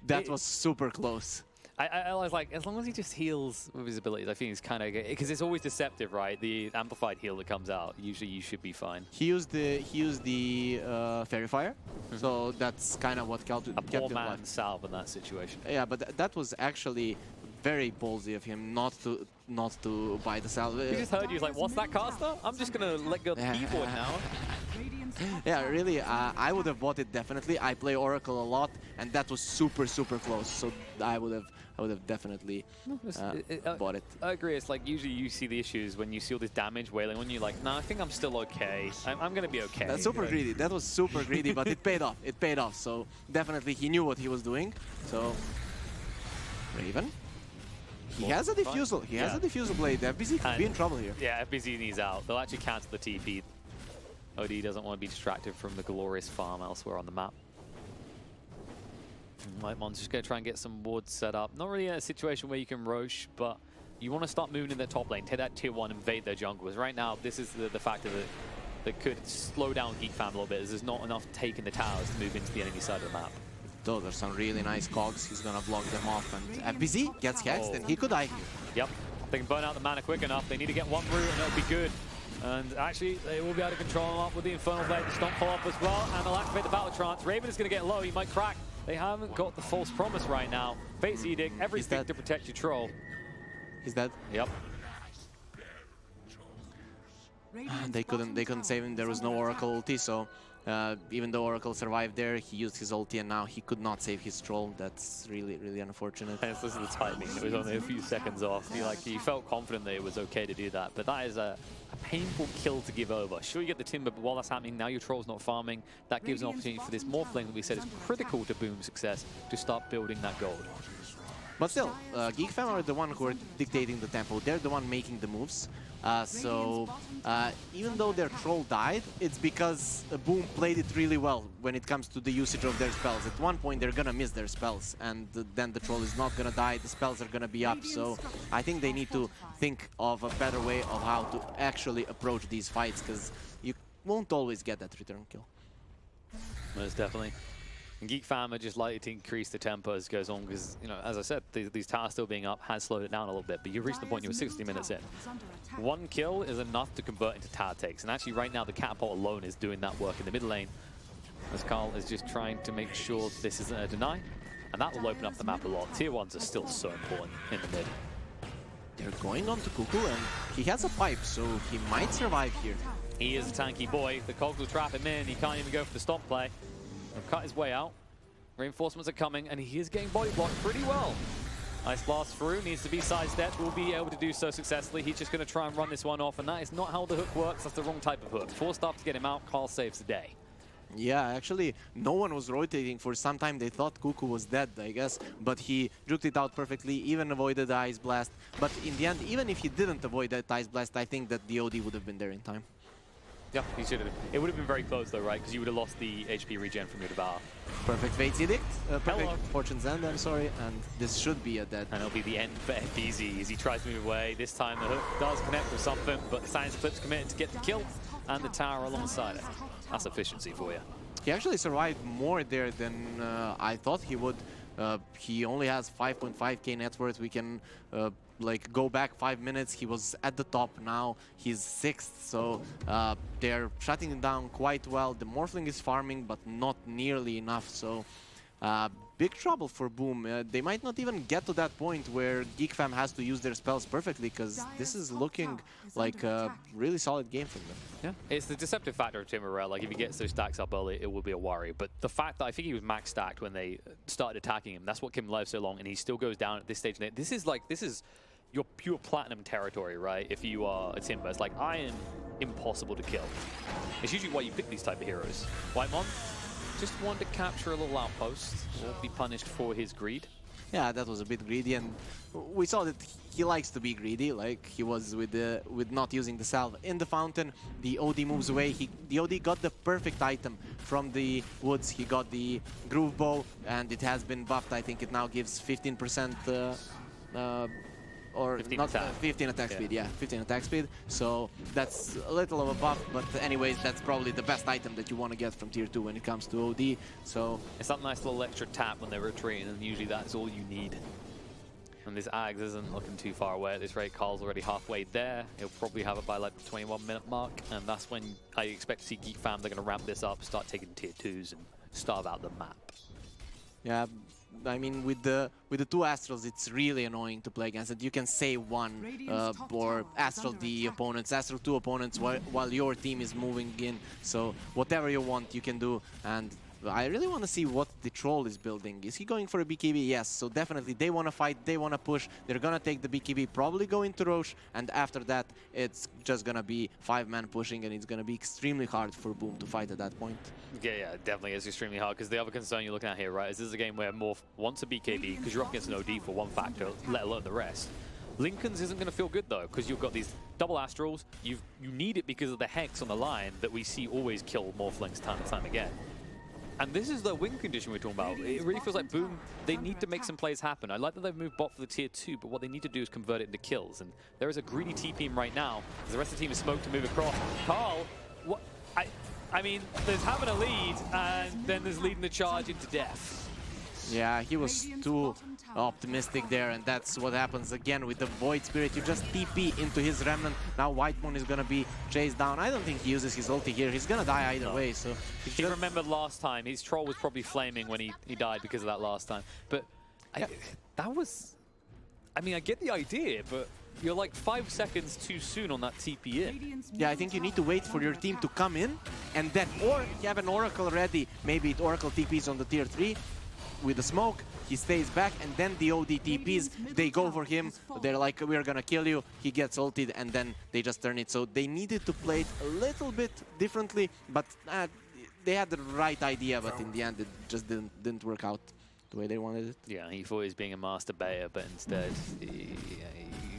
That was super close. I was like, as long as he just heals with his abilities, I think he's kind of good. Because it's always deceptive, right? The amplified heal that comes out. Usually, you should be fine. He used the Fairy Fire, so that's kind of what kept him alive. A poor man's salve in that situation. Yeah, but that was actually very ballsy of him not to buy the salve. He just heard you. He's like, what's that caster? I'm just gonna let go of the keyboard now. Yeah, really, I would have bought it definitely. I play Oracle a lot, and that was super close. So I would have definitely bought it. I agree. It's like usually you see the issues when you see all this damage wailing on you. Like, nah, I think I'm still okay. I'm gonna be okay. That's super greedy. That was super greedy, but it paid off. It paid off. So definitely he knew what he was doing. So Raven. He has a defusal. He has a defusal blade. FBZ could be in trouble here. Yeah, FBZ needs out. They'll actually cancel the TP. OD doesn't want to be distracted from the glorious farm elsewhere on the map. Whitemon's just going to try and get some wards set up. Not really in a situation where you can Roche, but you want to start moving in their top lane. Take that tier 1, invade their junglers. Right now, this is the factor that could slow down Geek Fam a little bit, as there's not enough taking the towers to move into the enemy side of the map. Those are some really nice cogs. He's gonna block them off, and FBZ gets hexed, and he could die here. Yep. they can burn out the mana quick enough. They need to get one root and it'll be good. And actually, they will be able to control him up with the Infernal Blade, the Stomp follow up as well, and they'll activate the Battle Trance. Raven is going to get low, he might crack. They haven't got the False Promise right now. Fate's Edict, everything to protect your troll. He's dead. Yep. They couldn't save him. There was no Oracle ulti, so even though Oracle survived there, he used his ulti and now he could not save his troll. That's really, really unfortunate. And it's just the timing. It was only a few seconds off. He felt confident that it was okay to do that, but that is a painful kill to give over. Sure, you get the Timber, but while that's happening, now your troll's not farming. That gives an opportunity for this Morphling that we said is critical to Boom's success to start building that gold. But still, Geek Fam are the one who are dictating the tempo. They're the one making the moves. So even though their troll died, it's because Boom played it really well when it comes to the usage of their spells. At one point, they're gonna miss their spells, and then the troll is not gonna die. The spells are gonna be up. So I think they need to think of a better way of how to actually approach these fights, because you won't always get that return kill. Most definitely. And Geek Fam are just likely to increase the tempo as it goes on because, you know, as I said, these towers still being up has slowed it down a little bit, but you've reached the point you were 60 minutes in. One kill is enough to convert into tower takes, and actually right now the Catapult alone is doing that work in the mid lane, as Carl is just trying to make sure this isn't a deny, and that will open up the map a lot. Tier 1s are still so important in the mid. They're going on to Cuckoo, and he has a pipe, so he might survive here. He is a tanky boy. The Cogs will trap him in. He can't even go for the stomp play. He'll cut his way out. Reinforcements are coming, and he is getting body blocked pretty well. Ice Blast through, needs to be sidestepped, will be able to do so successfully. He's just going to try and run this one off, and that is not how the hook works. That's the wrong type of hook. Forced up to get him out, Carl saves the day. Yeah, actually, no one was rotating for some time. They thought Cuckoo was dead, I guess, but he juked it out perfectly, even avoided the Ice Blast. But in the end, even if he didn't avoid that Ice Blast, I think that the OD would have been there in time. Yeah, he should have. It would have been very close though, right? Because you would have lost the HP regen from your Devour. Perfect Fate's Edict, perfect Fortune's End, I'm sorry, and this should be a dead. And it'll be the end for FBZ as he tries to move away. This time the hook does connect with something, but the Science Clip's committed to get the kill, and the tower alongside it. That's efficiency for you. He actually survived more there than I thought he would. He only has 5.5k net worth. We can like go back 5 minutes. He was at the top, now he's 6th, so they're shutting him down quite well. The Morphling is farming, but not nearly enough, so big trouble for Boom. They might not even get to that point where Geek Fam has to use their spells perfectly, because this is looking like a really solid game from them. Yeah, it's the deceptive factor of Timberell. Like if he gets those stacks up early, it will be a worry. But the fact that I think he was max stacked when they started attacking him, that's what kept him alive so long, and he still goes down at this stage. This is your pure platinum territory, right? If you are a Timber, it's like iron, impossible to kill. It's usually why you pick these type of heroes. Whitemon just wanted to capture a little outpost, won't be punished for his greed. Yeah, that was a bit greedy, and we saw that he likes to be greedy, like he was with not using the salve in the fountain. The OD moves away. The OD got the perfect item from the woods. He got the groove bow, and it has been buffed. I think it now gives 15% or 15 not attack. 15 attack speed, yeah, 15 attack speed. So that's a little of a buff, but anyways, that's probably the best item that you want to get from tier 2 when it comes to OD. So it's that nice little extra tap when they're retreating, and usually that's all you need. And this Ags isn't looking too far away at this rate. Carl's already halfway there. He'll probably have it by like the 21-minute mark, and that's when I expect to see Geek Fam. They're going to ramp this up, start taking tier 2s, and starve out the map. Yeah. I mean, with the 2 Astrals, it's really annoying to play against it. You can say one or Astral the opponents, Astral 2 opponents while your team is moving in. So whatever you want, you can do. And I really want to see what the Troll is building. Is he going for a BKB? Yes, so definitely they want to fight, they want to push. They're going to take the BKB, probably go into Roche, and after that it's just going to be 5-man pushing, and it's going to be extremely hard for Boom to fight at that point. Yeah, definitely is extremely hard, because the other concern you're looking at here, right, is this is a game where Morph wants a BKB, because you're up against an OD for one factor, let alone the rest. Lincoln's isn't going to feel good, though, because you've got these double Astrals. You need it because of the Hex on the line that we see always kill Morphlings time and time again. And this is the win condition we're talking about. It really feels like Boom, they need to make some plays happen. I like that they've moved bot for the tier 2, but what they need to do is convert it into kills. And there is a greedy TP right now, as the rest of the team is smoked to move across. Carl, what? I mean, there's having a lead, and then there's leading the charge into death. Yeah, he was too optimistic there, and that's what happens again with the Void Spirit. You just TP into his Remnant. Now White Moon is gonna be chased down. I don't think he uses his ulti here. He's gonna die either way, so... He remembered last time. His troll was probably flaming when he died because of that last time. But that was... I mean, I get the idea, but you're like 5 seconds too soon on that TP in. Yeah, I think you need to wait for your team to come in, and then, or you have an Oracle ready. Maybe it Oracle TPs on the tier 3 with the smoke, he stays back, and then the OD TPs, they go for him. They're like, we're gonna kill you. He gets ulted, and then they just turn it. So they needed to play it a little bit differently, but they had the right idea, but in the end, it just didn't work out the way they wanted it. Yeah, he thought he was being a master baiter, but instead, you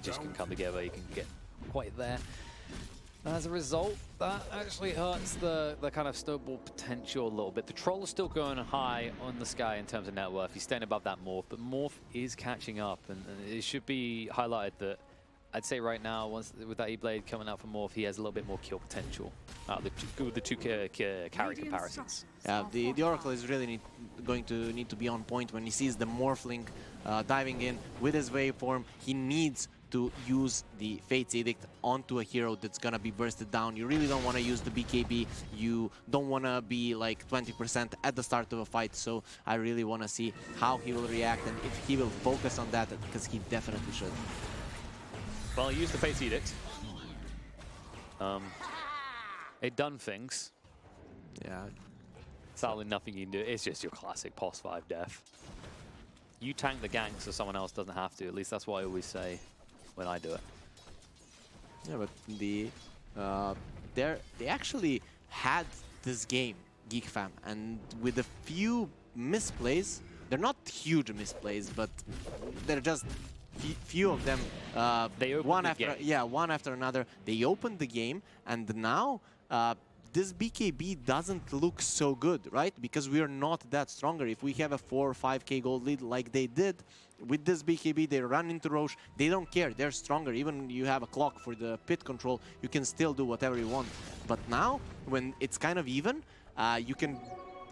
just can come together, you can get quite there. As a result, that actually hurts the kind of snowball potential a little bit. The troll is still going high on the sky in terms of net worth. He's staying above that Morph, but Morph is catching up, and it should be highlighted that I'd say right now, once with that E-Blade coming out for Morph, he has a little bit more kill potential. The two carry comparisons. Yeah, the Oracle is really going to need to be on point when he sees the Morphling diving in with his waveform. He needs to use the Fate's Edict onto a hero that's gonna be bursted down. You really don't want to use the BKB. You don't want to be like 20% at the start of a fight. So I really want to see how he will react and if he will focus on that, because he definitely should. Well, he used the Fate's Edict. It done things. Yeah. Sadly, nothing you can do. It's just your classic POS 5 death. You tank the gank so someone else doesn't have to. At least that's what I always say when I do it. Yeah, but they actually had this game, Geek Fam, and with a few misplays, they're not huge misplays, but they're just few of them. They one after another. They opened the game, and now this BKB doesn't look so good, right? Because we are not that stronger. If we have a 4 or 5k gold lead like they did, with this BKB, they run into Roche. They don't care. They're stronger. Even you have a clock for the pit control, you can still do whatever you want. But now, when it's kind of even, you can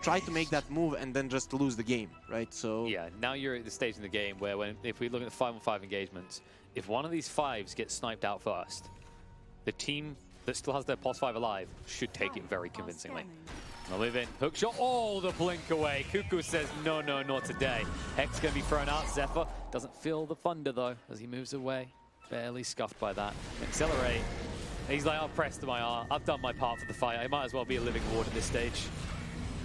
try to make that move and then just lose the game, right? So yeah, now you're at the stage in the game where if we look at the 5-on-5 engagements, if one of these 5s gets sniped out first, the team that still has their POS 5 alive should take it very convincingly. I'll move in. Hook shot. Oh, the blink away. Cuckoo says, no, no, not today. Hex going to be thrown out. Zephyr doesn't feel the thunder, though, as he moves away. Barely scuffed by that. Accelerate. He's like, I've pressed my R. I've done my part for the fight. I might as well be a living ward at this stage.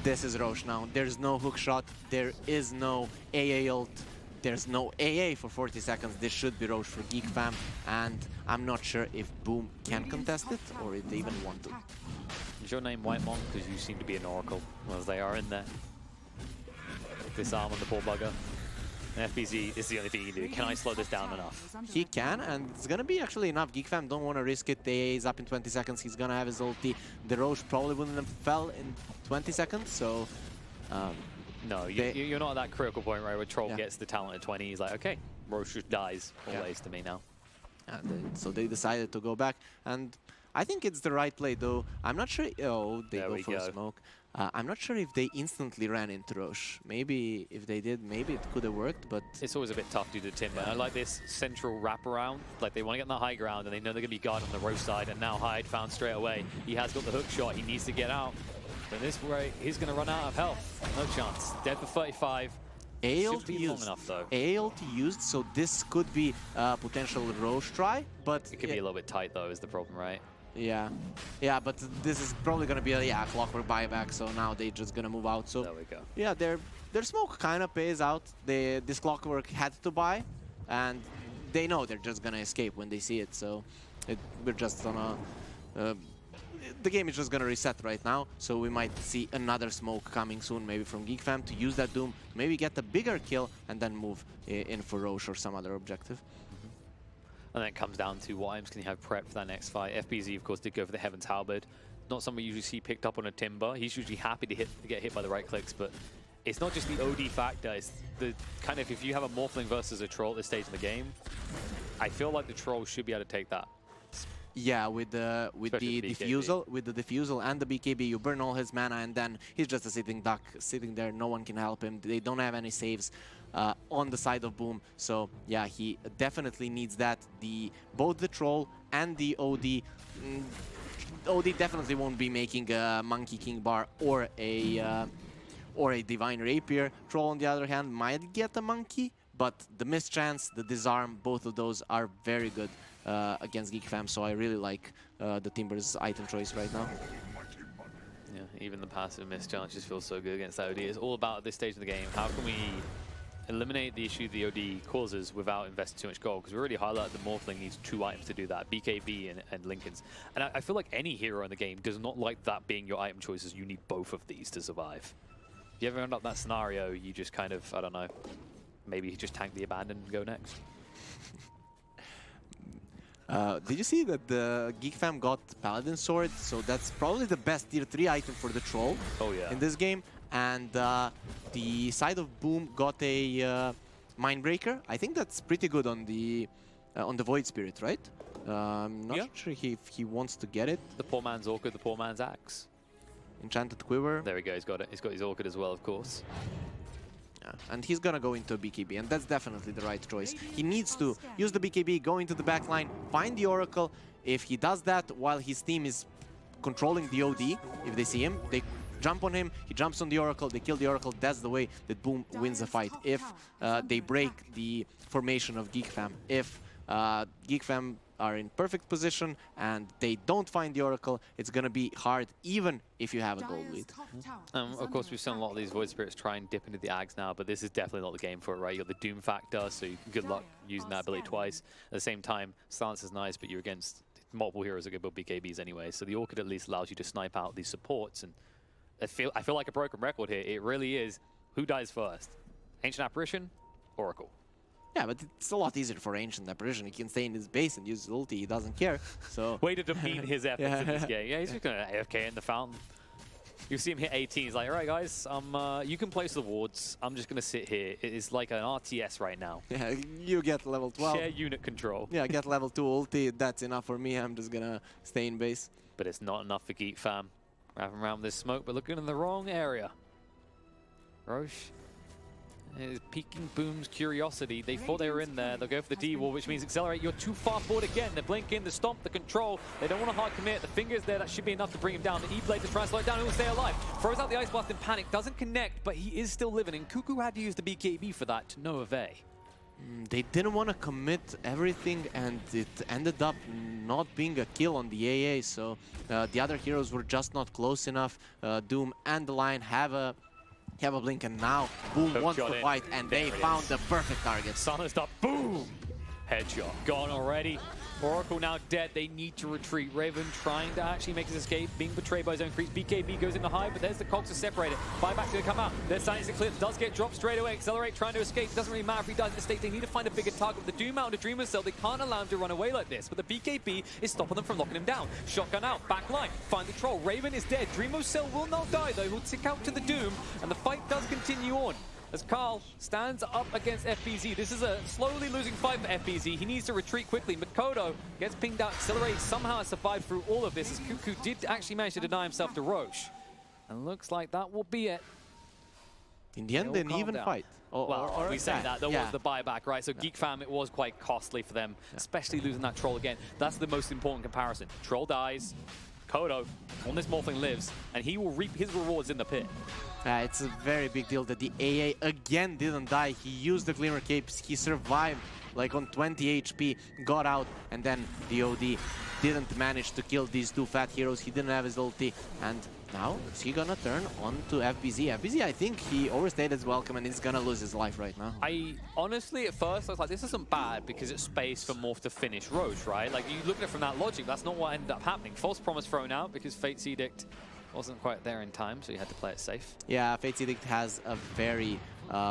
This is Roche now. There's no hook shot. There is no AA ult. There's no AA for 40 seconds. This should be Roche for Geek Fam. And I'm not sure if Boom can contest it or if they even want to. Is your name White Monk? Because you seem to be an oracle, as they are in there. Disarm on the poor bugger. And FBZ is the only thing you can do. Can I slow this down enough? He can, and it's gonna be actually enough. Geek Fam don't want to risk it. AA is up in 20 seconds. He's gonna have his ulti. The Roche probably wouldn't have fell in 20 seconds, so... no, you're not at that critical point, right, where Troll gets the talent at 20. He's like, okay, Roche just dies always to me now. So they decided to go back, and I think it's the right play, though. I'm not sure... Oh, they go for a smoke. I'm not sure if they instantly ran into Roche. Maybe if they did, maybe it could have worked, but... It's always a bit tough due to Timber. I like this central wraparound. Like, they want to get on the high ground, and they know they're going to be guarded on the Roche side, and now Hyde found straight away. He has got the hook shot. He needs to get out. But this way, he's going to run out of health. No chance. Dead for 35. ALT used, ALT used, so this could be a potential Roche try, but... It could be a little bit tight, though, is the problem, right? Yeah, but this is probably gonna be a clockwork buyback. So now they're just gonna move out. So there we go. Yeah, their smoke kind of pays out. This clockwork had to buy, and they know they're just gonna escape when they see it. So we're just on a the game is just gonna reset right now. So we might see another smoke coming soon, maybe from Geek Fam, to use that Doom, maybe get a bigger kill, and then move in for Roche or some other objective. And then it comes down to what items can you have prepped for that next fight. FBZ, of course, did go for the Heaven's Halberd. Not something you usually see picked up on a Timber. He's usually happy to get hit by the right clicks, but it's not just the OD factor. It's the kind of, if you have a Morphling versus a Troll at this stage in the game, I feel like the Troll should be able to take that. Yeah, with the diffusal and the BKB, you burn all his mana, and then he's just a sitting duck, sitting there. No one can help him. They don't have any saves on the side of Boom. So yeah, he definitely needs that. Both the troll and the OD. OD definitely won't be making a Monkey King bar or a Divine Rapier. Troll, on the other hand, might get a Monkey, but the mischance, the disarm, both of those are very good against Geek Fam. So I really like the Timber's item choice right now. Yeah, even the passive mischance just feels so good against that OD. It's all about, at this stage of the game, how can we eliminate the issue the OD causes without investing too much gold? Because we already highlighted the Morphling needs 2 items to do that, BKB and Linken's. And I feel like any hero in the game does not like that being your item choices. You need both of these to survive. If you ever end up in that scenario, you just kind of, I don't know, maybe just tank the Abandon and go next. Did you see that the Geek Fam got Paladin Sword? So that's probably the best tier 3 item for the Troll in this game. And the side of Boom got a Mindbreaker. I think that's pretty good on the Void Spirit, right? Not sure if he wants to get it. The poor man's Orchid, the poor man's Axe. Enchanted Quiver. There we go, he's got it. He's got his Orchid as well, of course. Yeah, and he's gonna go into a BKB, and that's definitely the right choice. He needs to use the BKB, go into the backline, find the Oracle. If he does that while his team is controlling the OD, if they see him, they jump on him, he jumps on the Oracle, they kill the Oracle. That's the way that Boom wins the fight. If they break the formation of Geek Fam, if Geek Fam are in perfect position and they don't find the Oracle, it's gonna be hard even if you have a gold lead. Of course, we've seen a lot of these Void Spirits try and dip into the Ags now, but this is definitely not the game for it, right? You got the Doom factor, so good luck using that ability twice. At the same time, Silence is nice, but you're against multiple heroes that go build BKBs anyway, so the Orchid at least allows you to snipe out these supports. And I feel like a broken record here. It really is, who dies first? Ancient Apparition, Oracle. Yeah, but it's a lot easier for Ancient Apparition. He can stay in his base and use his ulti. He doesn't care. So way to demean his efforts in this game. Yeah, he's just going to AFK in the fountain. You see him hit 18. He's like, all right, guys, you can place the wards. I'm just going to sit here. It is like an RTS right now. Yeah, you get level 12. Share unit control. Yeah, get level 2 ulti. That's enough for me. I'm just going to stay in base. But it's not enough for Geek Fam. Wrapping around this smoke, but looking in the wrong area. Roche is piquing Boom's curiosity. They thought they were in there. They'll go for the D-wall, which means accelerate. You're too far forward again. They're blinking, the stomp, the control. They don't want to hard commit. The fingers there, that should be enough to bring him down. The E-blade to try and slow it down. He will stay alive. Throws out the Ice Blast in panic. Doesn't connect, but he is still living. And Cuckoo had to use the BKB for that to no avail. They didn't want to commit everything, and it ended up not being a kill on the AA. So the other heroes were just not close enough. Doom and the Lion have a blink, and now Boom wants to fight, and they found the perfect target. Silenced up, boom! Headshot, gone already. Oracle now dead, they need to retreat. Raven trying to actually make his escape, being betrayed by his own creeps. BKB goes in the hive, but there's the cogs to separate it. Buyback's gonna come out. There's Silence Eclipse, does get dropped straight away. Accelerate, trying to escape. Doesn't really matter if he dies in the state. They need to find a bigger target. With the Doom out and the Dreamer Cell, they can't allow him to run away like this. But the BKB is stopping them from locking him down. Shotgun out, back line, find the troll. Raven is dead. Dreamer Cell will not die though. He'll tick out to the Doom, and the fight does continue on. As Carl stands up against FBZ. This is a slowly losing fight for FBZ. He needs to retreat quickly. Makoto gets pinged out. Accelerate somehow has survived through all of this, as Cuckoo did actually manage to deny himself to Roche. And looks like that will be it. In the end, an even fight. Well, we say that. There was the buyback, right? So Geek Fam, it was quite costly for them, especially losing that Troll again. That's the most important comparison. Troll dies, Kodo on this Morphling lives, and he will reap his rewards in the pit. It's a very big deal that the AA again didn't die. He used the Glimmer Capes, he survived like on 20 HP, got out, and then the OD didn't manage to kill these two fat heroes. He didn't have his ulti, and now is he gonna turn on to FBZ? FBZ, I think he overstayed his welcome and he's gonna lose his life right now. I honestly, at first, I was like, this isn't bad because it's space for Morph to finish Roche, right? Like, you look at it from that logic, that's not what ended up happening. False Promise thrown out because Fate's Edict wasn't quite there in time, so you had to play it safe. Yeah, Fate's Edict has a very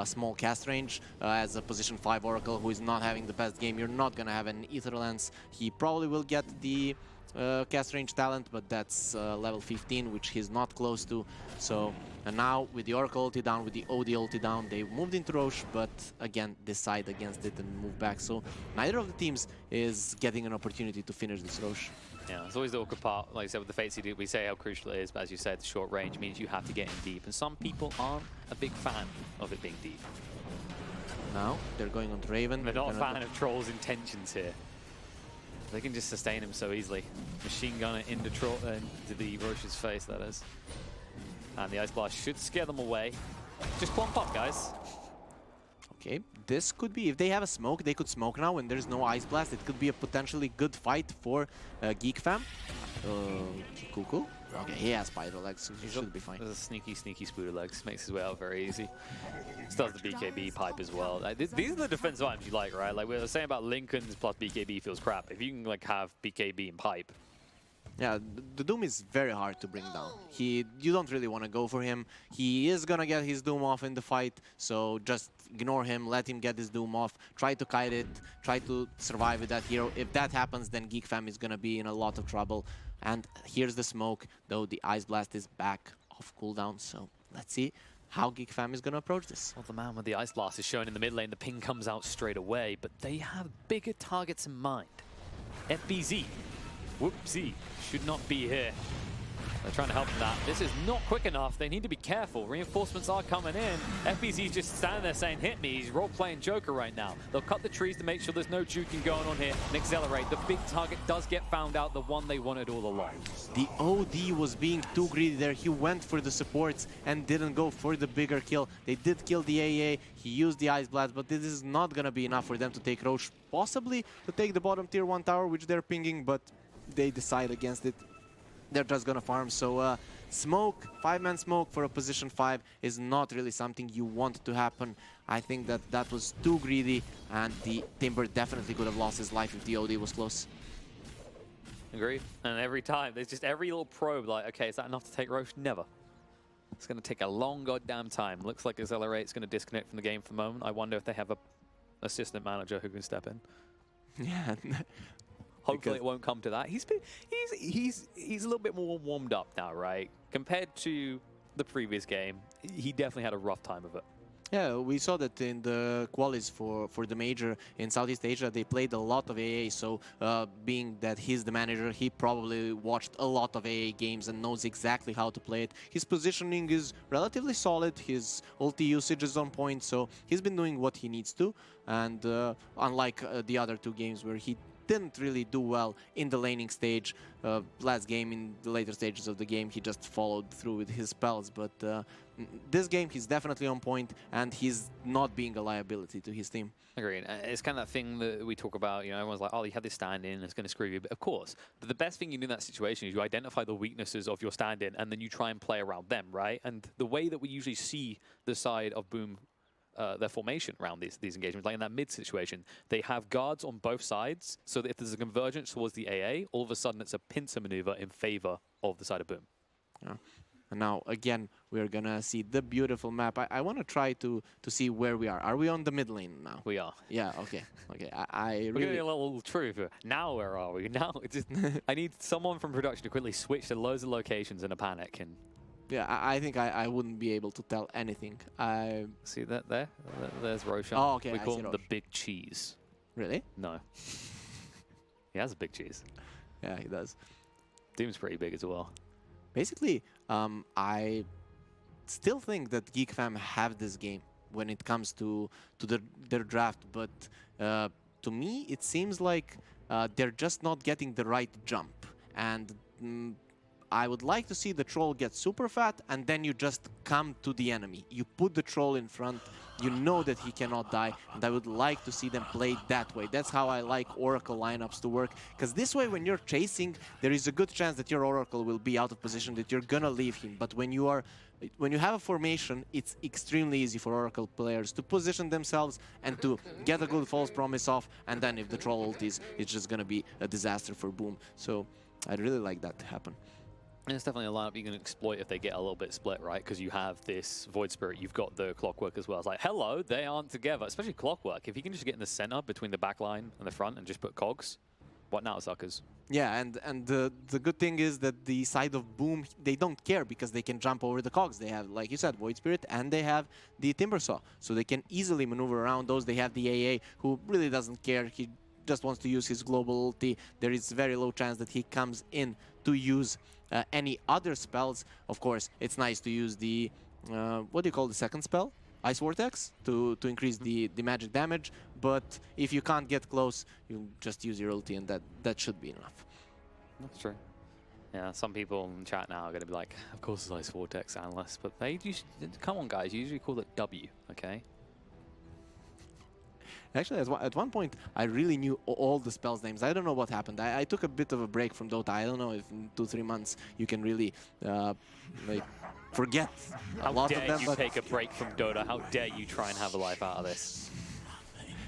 small cast range. As a position 5 Oracle who is not having the best game, you're not gonna have an Ether Lance. He probably will get the cast range talent, but that's level 15, which he's not close to. So, and now with the Oracle ulti down, with the OD ulti down, they moved into Roche, but again decide against it and move back. So neither of the teams is getting an opportunity to finish this Roche. Yeah, it's always the awkward part. Like I said, with the Fate CD, we say how crucial it is, but as you said, short range means you have to get in deep. And some people aren't a big fan of it being deep. Now they're going on Draven. They're not a fan of Troll's intentions here. They can just sustain him so easily. Machine gunner into the Roche's face, that is. And the Ice Blast should scare them away. Just clump up, guys. Okay, this could be, if they have a smoke, they could smoke now when there's no Ice Blast. It could be a potentially good fight for Geek fam. Cool. Okay, he has Pyro Legs, so he should be fine. There's a sneaky Spooder Legs. Makes his way out very easy. Still has the BKB pipe as well. Like, these are the defensive items you like, right? Like we were saying about Lincoln's plus BKB feels crap. If you can like have BKB and pipe. Yeah, the Doom is very hard to bring down. You don't really want to go for him. He is gonna get his Doom off in the fight, so just ignore him, let him get his Doom off, try to kite it, try to survive with that hero. If that happens, then Geek fam is gonna be in a lot of trouble. And here's the smoke, though the Ice Blast is back off cooldown, so let's see how Geek fam is gonna approach this. Well, the man with the Ice Blast is shown in the mid lane. The ping comes out straight away, but they have bigger targets in mind. FBZ. Whoopsie, should not be here. They're trying to help them out. This is not quick enough. They need to be careful. Reinforcements are coming in. FBZ's just standing there saying, hit me. He's role-playing Joker right now. They'll cut the trees to make sure there's no juking going on here and accelerate. The big target does get found out, the one they wanted all along. The OD was being too greedy there. He went for the supports and didn't go for the bigger kill. They did kill the AA. He used the Ice Blast, but this is not going to be enough for them to take Roche. Possibly to take the bottom tier 1 tower, which they're pinging, but they decide against it. They're just gonna farm. So smoke, 5-man smoke for a position 5 is not really something you want to happen. I think that was too greedy, and the Timber definitely could have lost his life if the OD was close. Agreed. And every time, there's just every little probe like, okay, is that enough to take Roche? Never. It's gonna take a long goddamn time. Looks like Accelerate's gonna disconnect from the game for the moment. I wonder if they have a assistant manager who can step in. Yeah. Hopefully it won't come to that. He's a little bit more warmed up now, right? Compared to the previous game, he definitely had a rough time of it. Yeah, we saw that in the qualis for the major in Southeast Asia, they played a lot of AA, so being that he's the manager, he probably watched a lot of AA games and knows exactly how to play it. His positioning is relatively solid, his ulti usage is on point, so he's been doing what he needs to, and unlike the other two games where he didn't really do well in the laning stage. Last game, in the later stages of the game, he just followed through with his spells. But this game, he's definitely on point, and he's not being a liability to his team. Agreed. It's kind of that thing that we talk about, you know, everyone's like, oh, you had this stand-in, it's going to screw you. But of course, but the best thing you do in that situation is you identify the weaknesses of your stand-in, and then you try and play around them, right? And the way that we usually see the side of Boom their formation around these engagements, like in that mid situation, they have guards on both sides, so that if there's a convergence towards the AA, all of a sudden it's a pincer maneuver in favor of the side of Boom. Yeah. And now, again, we're gonna see the beautiful map. I want to try to see where we are. Are we on the mid lane now? We are. Yeah, okay. Okay, I We're really... getting a little truth. Now where are we? Now, it's just, I need someone from production to quickly switch to loads of locations in a panic. And yeah, I think I wouldn't be able to tell anything. see that there? There's Roshan. Oh, okay, We I call see him the Roche. big cheese. Really? No. He has a big cheese. Yeah, he does. Doom's pretty big as well. Basically, I still think that Geek fam have this game when it comes to their draft, but to me, it seems like they're just not getting the right jump. And I would like to see the troll get super fat, and then you just come to the enemy. You put the troll in front, you know that he cannot die, and I would like to see them play that way. That's how I like Oracle lineups to work, because this way when you're chasing, there is a good chance that your Oracle will be out of position, that you're gonna leave him. But when you have a formation, it's extremely easy for Oracle players to position themselves and to get a good false promise off, and then if the troll ultis, it's just gonna be a disaster for Boom. So I'd really like that to happen. And it's definitely a lineup you can exploit if they get a little bit split, right? Because you have this Void Spirit, you've got the Clockwork as well. It's like, hello, they aren't together, especially Clockwork. If you can just get in the center between the back line and the front and just put cogs, what now, suckers? Yeah, and the good thing is that the side of Boom, they don't care because they can jump over the cogs. They have, like you said, Void Spirit, and they have the Timbersaw. So they can easily maneuver around those. They have the AA, who really doesn't care. He just wants to use his global ulti, there is very low chance that he comes in to use any other spells. Of course, it's nice to use the, what do you call the second spell? Ice Vortex to increase the magic damage, but if you can't get close, you just use your ulti and that should be enough. That's true. Yeah, some people in chat now are going to be like, of course it's Ice Vortex analyst, but they usually, come on guys, you usually call it W, okay? Actually, at one point, I really knew all the spells names. I don't know what happened. I took a bit of a break from Dota. I don't know if in 2-3 months you can really like forget a lot of them. How dare you take a break from Dota? How dare you try and have a life out of this?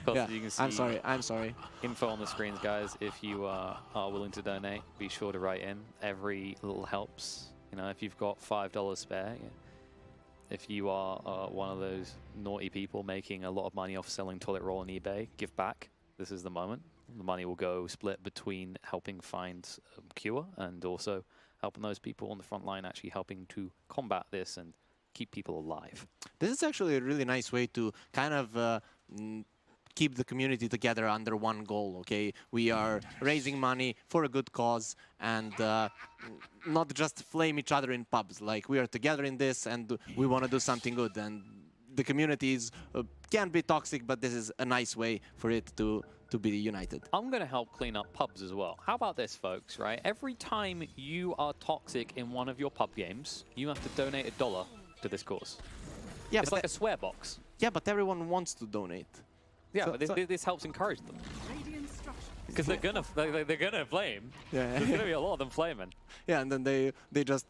Yeah, you can see I'm sorry. Info on the screens, guys. If you are willing to donate, be sure to write in. Every little helps. You know, if you've got $5 spare, if you are one of those naughty people making a lot of money off selling toilet roll on eBay, give back. This is the moment. The money will go split between helping find cure and also helping those people on the front line actually helping to combat this and keep people alive. This is actually a really nice way to kind of keep the community together under one goal, okay? We are raising money for a good cause and not just flame each other in pubs. Like, we are together in this and we want to do something good. And the communities can be toxic, but this is a nice way for it to be united. I'm going to help clean up pubs as well. How about this, folks, right? Every time you are toxic in one of your pub games, you have to donate $1 to this cause. Yeah, it's like a swear box. Yeah, but everyone wants to donate. Yeah, but this helps encourage them. Because they're gonna flame. Yeah. There's gonna be a lot of them flaming. Yeah, and then they just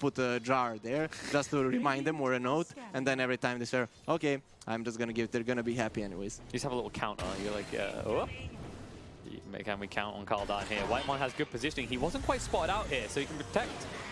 put a jar there just to remind them, or a note, and then every time they say, okay, I'm just gonna give it. They're gonna be happy anyways. You just have a little counter. You're like, oh. Can we count on Carl down here? Whitemon has good positioning. He wasn't quite spotted out here, so he can protect.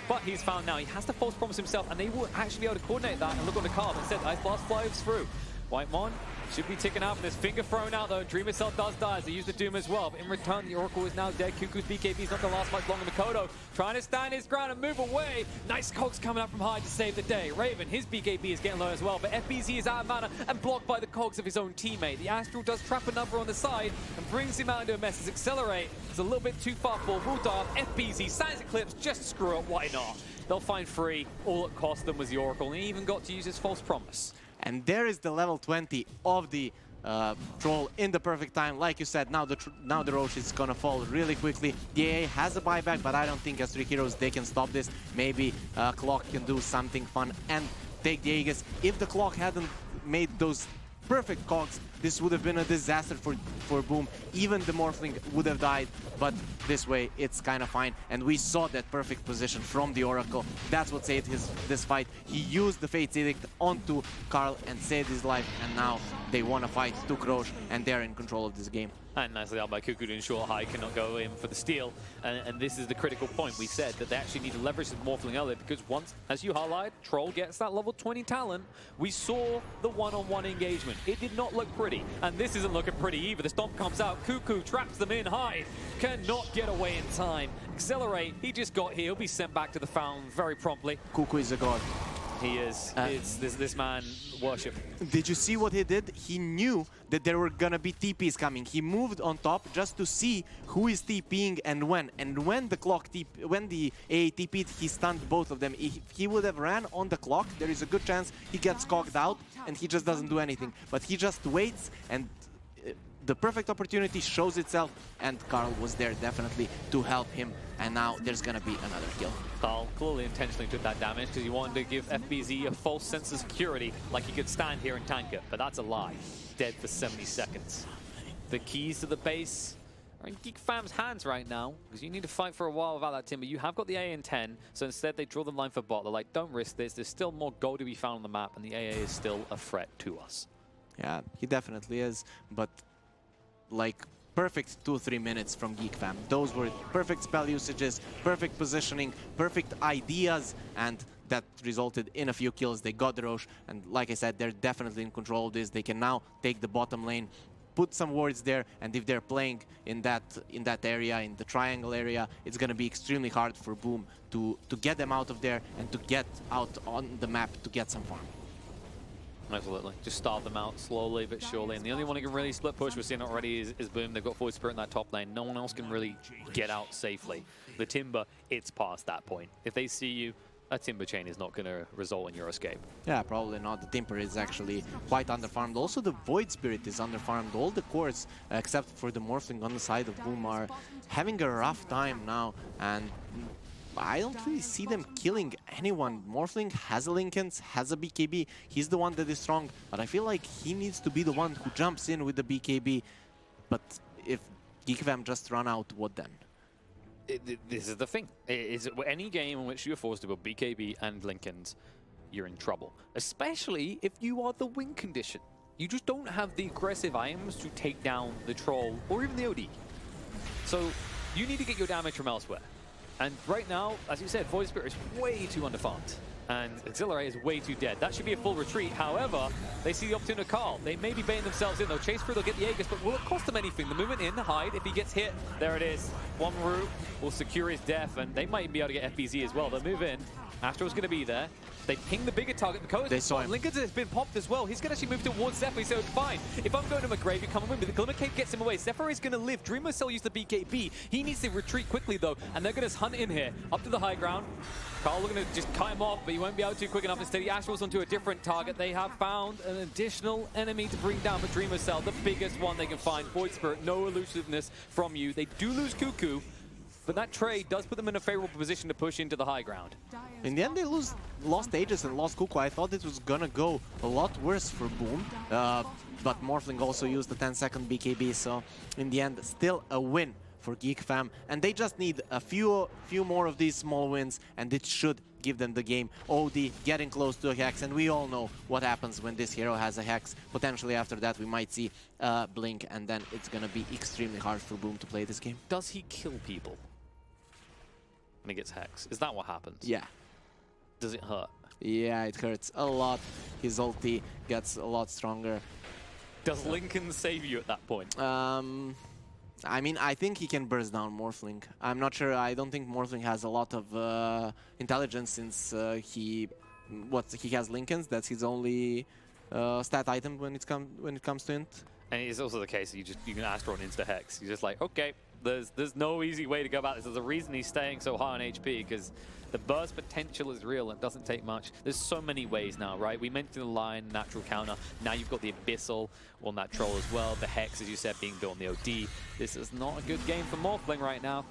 But he's found now. He has to false promise himself, and they will actually be able to coordinate that and look on the card. Instead, Ice Blast flies through. Whitemon should be ticking out from this. Finger thrown out though. Dreamer Cell does die as they use the Doom as well. But in return, the Oracle is now dead. Cuckoo's BKB is not going to last much longer. Mikoto trying to stand his ground and move away. Nice cogs coming up from high to save the day. Raven, his BKB is getting low as well. But FBZ is out of mana and blocked by the cogs of his own teammate. The Astral does trap a number on the side and brings him out into a mess. His Accelerate is a little bit too far for. Will die off. FBZ, Science Eclipse, just screw it. Why not? They'll find free. All it cost them was the Oracle. And he even got to use his false promise. And there is the level 20 of the Troll in the perfect time. Like you said, now the Roche is gonna fall really quickly. The AA has a buyback, but I don't think as 3 heroes they can stop this. Maybe Clock can do something fun and take the Aegis. If the Clock hadn't made those perfect cogs, this would have been a disaster for Boom. Even the Morphling would have died, but this way it's kind of fine. And we saw that perfect position from the Oracle. That's what saved this fight. He used the Fate's Edict onto Carl and saved his life, and now they want to fight, took Roche, and they're in control of this game. And nicely out by Cuckoo to ensure High cannot go in for the steal. And this is the critical point. We said that they actually need to leverage the Morphling earlier because once, as you highlight, Troll gets that level 20 talent, we saw the one-on-one engagement. It did not look pretty. And this isn't looking pretty either. The Stomp comes out. Cuckoo traps them in. High cannot get away in time. Accelerate. He just got here. He'll be sent back to the fountain very promptly. Cuckoo is a god. He is. It's this man worship. Did you see what he did? He knew that there were gonna be TPs coming. He moved on top just to see who is TPing and when. And when the AA TP'd, he stunned both of them. If he would have ran on the clock, there is a good chance he gets cogged out and he just doesn't do anything. But he just waits, and the perfect opportunity shows itself, and Carl was there definitely to help him. And now there's gonna be another kill. Carl clearly intentionally took that damage because he wanted to give FBZ a false sense of security, like he could stand here and tank it, but that's a lie. Dead for 70 seconds. The keys to the base are in Geek Fam's hands right now, because you need to fight for a while without that Timber. You have got the AA in 10, so instead they draw the line for bot. They're like, don't risk this. There's still more gold to be found on the map, and the AA is still a threat to us. Yeah, he definitely is, but like perfect 2-3 minutes from Geek Fam. Those were perfect spell usages, perfect positioning, perfect ideas, and that resulted in a few kills. They got the Roche, and like I said, they're definitely in control of this. They can now take the bottom lane, put some wards there, and if they're playing in that area, in the triangle area, it's going to be extremely hard for Boom to get them out of there and to get out on the map to get some farm. Absolutely. Just starve them out slowly but surely. And the only one who can really split push, we're seeing already, is Boom. They've got Void Spirit in that top lane. No one else can really get out safely. The Timber, it's past that point. If they see you, a Timber chain is not going to result in your escape. Yeah, probably not. The Timber is actually quite underfarmed. Also, the Void Spirit is underfarmed. All the cores, except for the Morphling on the side of Boom, are having a rough time now. And I don't really see them killing anyone. Morphling has a Linken's, has a BKB. He's the one that is strong, but I feel like he needs to be the one who jumps in with the BKB. But if Geek just run out, what then? This is the thing. Is any game in which you're forced to go BKB and Linken's, you're in trouble. Especially if you are the win condition. You just don't have the aggressive items to take down the Troll or even the OD. So you need to get your damage from elsewhere. And right now, as you said, Void Spirit is way too underfarmed. And Auxiliary is way too dead. That should be a full retreat. However, they see the opportunity to Carl. They may be baiting themselves in, though. Chase through, they'll get the Aegis, but will it cost them anything? The movement in, the hide, if he gets hit, there it is. One route will secure his death, and they might be able to get FBZ as well. They'll move in. Astro's going to be there. They ping the bigger target. The They saw him. Lincoln has been popped as well. He's going to actually move towards Zephyr, so fine. If I'm going to McGrave, you come and win, but the Glimmer Cape gets him away. Zephyr is going to live. Dreamer Cell used the BKB. He needs to retreat quickly, though, and they're going to hunt in here. Up to the high ground. Carl looking to just cut him off, but he won't be able to quick enough. Instead, he Astrals onto a different target. They have found an additional enemy to bring down, but Dreamer Cell, the biggest one they can find. Void Spirit, no elusiveness from you. They do lose Cuckoo, but that trade does put them in a favorable position to push into the high ground. In the end, they lost Aegis and lost Cuckoo. I thought it was gonna go a lot worse for Boom, but Morphling also used the 10-second BKB, so in the end, still a win for Geek Fam. And they just need a few more of these small wins, and it should give them the game. OD getting close to a Hex, and we all know what happens when this hero has a Hex. Potentially after that, we might see Blink, and then it's gonna be extremely hard for Boom to play this game. Does he kill people when he gets Hex? Is that what happens? Yeah. Does it hurt? Yeah, it hurts a lot. His ulti gets a lot stronger. Does Lincoln save you at that point? I mean, I think he can burst down Morphling. I'm not sure. I don't think Morphling has a lot of intelligence since he has Lincoln's. That's his only stat item when it comes to int. And it's also the case that you can Astro and insta Hex. You're just like, okay, there's no easy way to go about this. There's a reason he's staying so high on HP, because the burst potential is real and doesn't take much. There's so many ways now, right? We mentioned the Lion, natural counter. Now you've got the Abyssal on that Troll as well. The Hex, as you said, being built on the OD. This is not a good game for Morphling right now.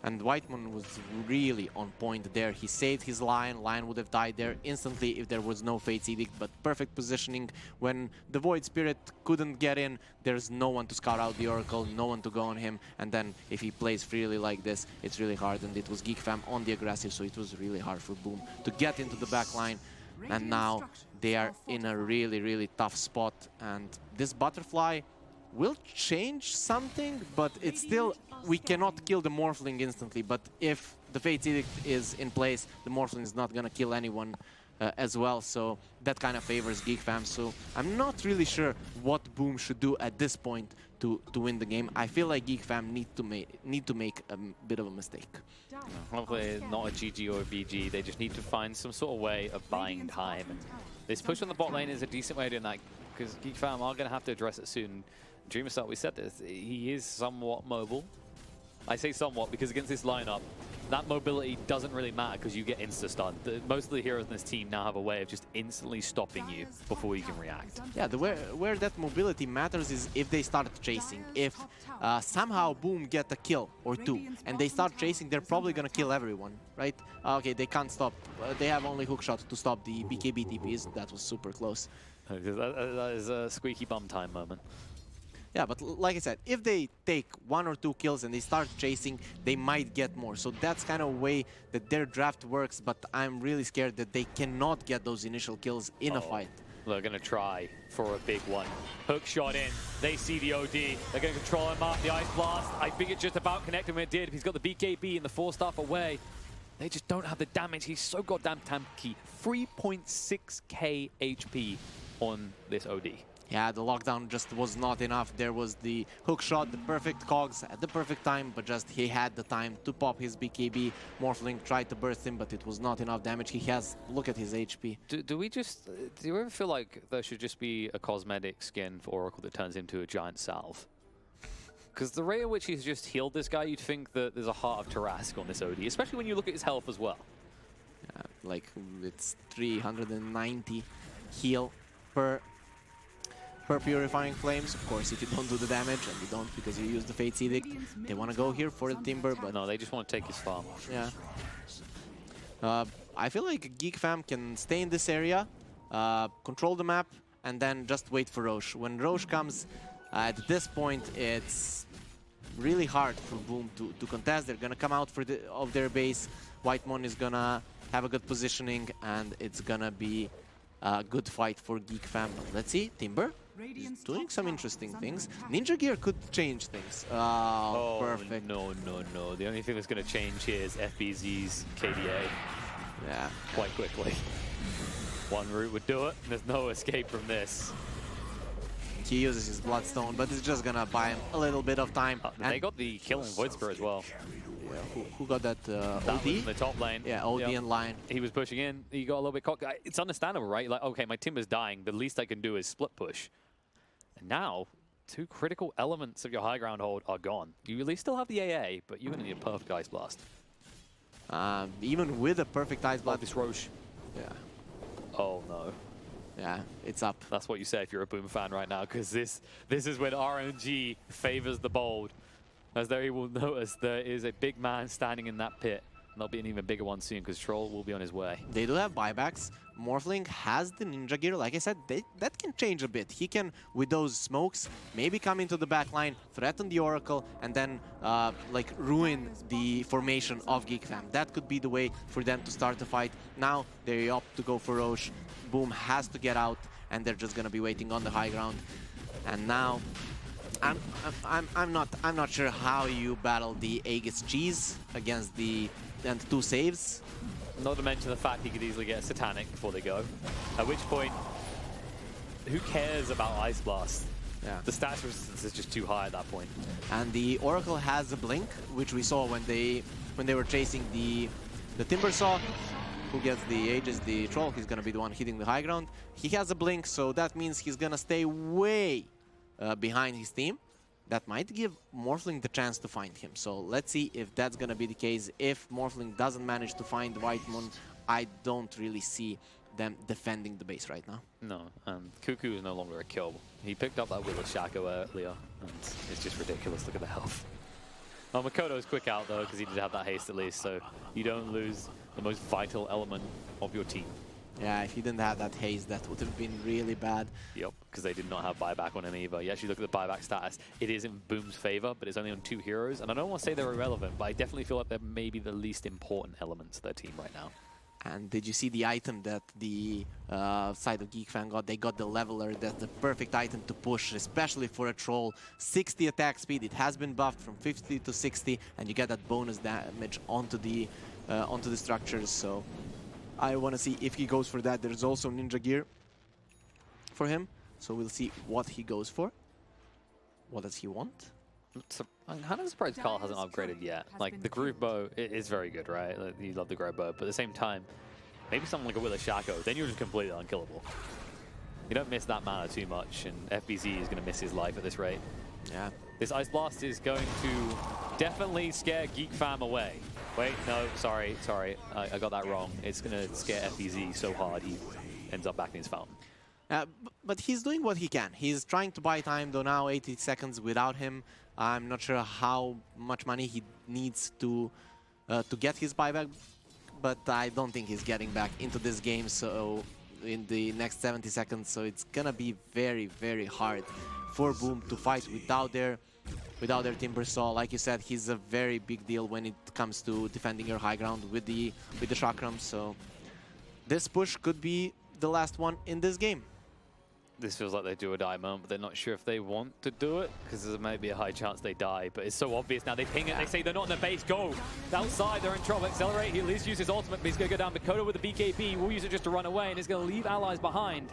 And Whiteman was really on point there. He saved his Lion. Lion would have died there instantly if there was no Fate's Edict, but perfect positioning. When the Void Spirit couldn't get in, there's no one to scout out the Oracle, no one to go on him, and then if he plays freely like this, it's really hard, and it was Geek Fam on the aggressive, so it was really hard for Boom to get into the back line. And now they are in a really, really tough spot, and this Butterfly will change something, but it's still, we cannot kill the Morphling instantly, but if the Fate's Edict is in place, the Morphling is not gonna kill anyone as well, so that kind of favors Geek Fam. So I'm not really sure what Boom should do at this point to win the game. I feel like Geek Fam need to make a bit of a mistake. Hopefully not a GG or a BG, they just need to find some sort of way of buying time. And this push on the bot lane is a decent way of doing that, because Geek Fam are gonna have to address it soon. Dreamer Cell, we said this, he is somewhat mobile. I say somewhat because against this lineup, that mobility doesn't really matter because you get insta-stunned. Most of the heroes in this team now have a way of just instantly stopping you before you can react. Yeah, where that mobility matters is if they start chasing. If somehow Boom get a kill or two and they start chasing, they're probably gonna kill everyone, right? Okay, they can't stop. They have only hookshot to stop the BKB TPs. That was super close. That is a squeaky bum time moment. Yeah, but like I said, if they take 1 or 2 kills and they start chasing, they might get more. So that's kind of a way that their draft works, but I'm really scared that they cannot get those initial kills in a fight. They're going to try for a big one. Hook shot in. They see the OD. They're going to control him up. The Ice Blast, I think it just about connected when it did. He's got the BKB and the 4-staff away. They just don't have the damage. He's so goddamn tanky. 3.6k HP on this OD. Yeah, the lockdown just was not enough. There was the hook shot, the perfect cogs at the perfect time, but just he had the time to pop his BKB. Morphling tried to burst him, but it was not enough damage. He has, look at his HP. Do you ever feel like there should just be a cosmetic skin for Oracle that turns into a giant salve? Because the rate at which he's just healed this guy, you'd think that there's a Heart of Tarrasque on this OD, especially when you look at his health as well. Yeah, like it's 390 heal per Purifying Flames. Of course, if you don't do the damage, and you don't because you use the Fate's Edict, they want to go here for the Timber, but... No, they just want to take his farm. Yeah. I feel like Geek Fam can stay in this area, control the map, and then just wait for Roche. When Roche comes, at this point, it's really hard for Boom to contest. They're going to come out of their base. Whitemon is going to have a good positioning, and it's going to be a good fight for Geek Fam. But let's see, Timber is doing some interesting things. Ninja Gear could change things. Oh, perfect. No. The only thing that's going to change here is FBZ's KDA. Yeah. Quite quickly. One route would do it. There's no escape from this. He uses his Bloodstone, but it's just going to buy him a little bit of time. They got the kill on Void Spirit as well. Yeah, who got that? That OD? was in the top lane. Yeah, OD and line. He was pushing in. He got a little bit cocky. It's understandable, right? Like, okay, my Timber's dying. The least I can do is split push. And now, two critical elements of your high ground hold are gone. You at least still have the AA, but you're going to need a perfect Ice Blast. Even with a perfect Ice Blast. This Roche. Yeah. Oh, no. Yeah, it's up. That's what you say if you're a Boom fan right now, because this is when RNG favors the bold. As they will notice, there is a big man standing in that pit. And there'll be an even bigger one soon, because Troll will be on his way. They do have buybacks. Morphling has the Ninja Gear. Like I said, that can change a bit. He can, with those smokes, maybe come into the back line, threaten the Oracle, and then like ruin the formation of Geek Fam. That could be the way for them to start the fight. Now they opt to go for Roche. Boom has to get out, and they're just gonna be waiting on the high ground. And now, I'm not sure how you battle the Aegis Cheese against the two saves. Not to mention the fact he could easily get a Satanic before they go. At which point, who cares about Ice Blast? Yeah. The stats resistance is just too high at that point. And the Oracle has a blink, which we saw when they were chasing the Timber Saw. Who gets the Aegis, the Troll, he's gonna be the one hitting the high ground. He has a blink, so that means he's gonna stay way behind his team. That might give Morphling the chance to find him. So let's see if that's gonna be the case. If Morphling doesn't manage to find Whitemon, I don't really see them defending the base right now. No, Cuckoo is no longer a kill. He picked up that Willow Shaco earlier, and it's just ridiculous. Look at the health. Makoto's quick out though, because he did have that haste at least, so you don't lose the most vital element of your team. Yeah, if he didn't have that haze, that would have been really bad. Yep, because they did not have buyback on him either. You actually look at the buyback status, it is in Boom's favor, but it's only on 2 heroes. And I don't want to say they're irrelevant, but I definitely feel like they're maybe the least important elements of their team right now. And did you see the item that the side of Geek Fan got? They got the Leveler. That's the perfect item to push, especially for a Troll. 60 attack speed. It has been buffed from 50 to 60, and you get that bonus damage onto the structures. So I want to see if he goes for that. There's also Ninja Gear for him, so we'll see what he goes for. What does he want? I'm kind of surprised Carl hasn't upgraded yet. Like, the Groove Bow is very good, right? Like, you love the Groove Bow, but at the same time, maybe something like a Willow Shaco, then you're just completely unkillable. You don't miss that mana too much, and FBZ is going to miss his life at this rate. Yeah. This Ice Blast is going to definitely scare Geek Fam away. Wait, no, sorry. I got that wrong. It's going to scare FBZ so hard he ends up back in his fountain. But he's doing what he can. He's trying to buy time, though now 80 seconds without him. I'm not sure how much money he needs to get his buyback, but I don't think he's getting back into this game so in the next 70 seconds. So it's gonna be very, very hard for Boom to fight without their Timber Saw. Like you said, he's a very big deal when it comes to defending your high ground with the Chakram. So this push could be the last one in this game. This feels like they do or die moment, but they're not sure if they want to do it, because there may be a high chance they die, but it's so obvious now. They ping it, they say they're not in the base, go! Outside, they're in trouble, accelerate, he at least uses ultimate, but he's going to go down. Makoto with the BKB, will use it just to run away, and he's going to leave allies behind.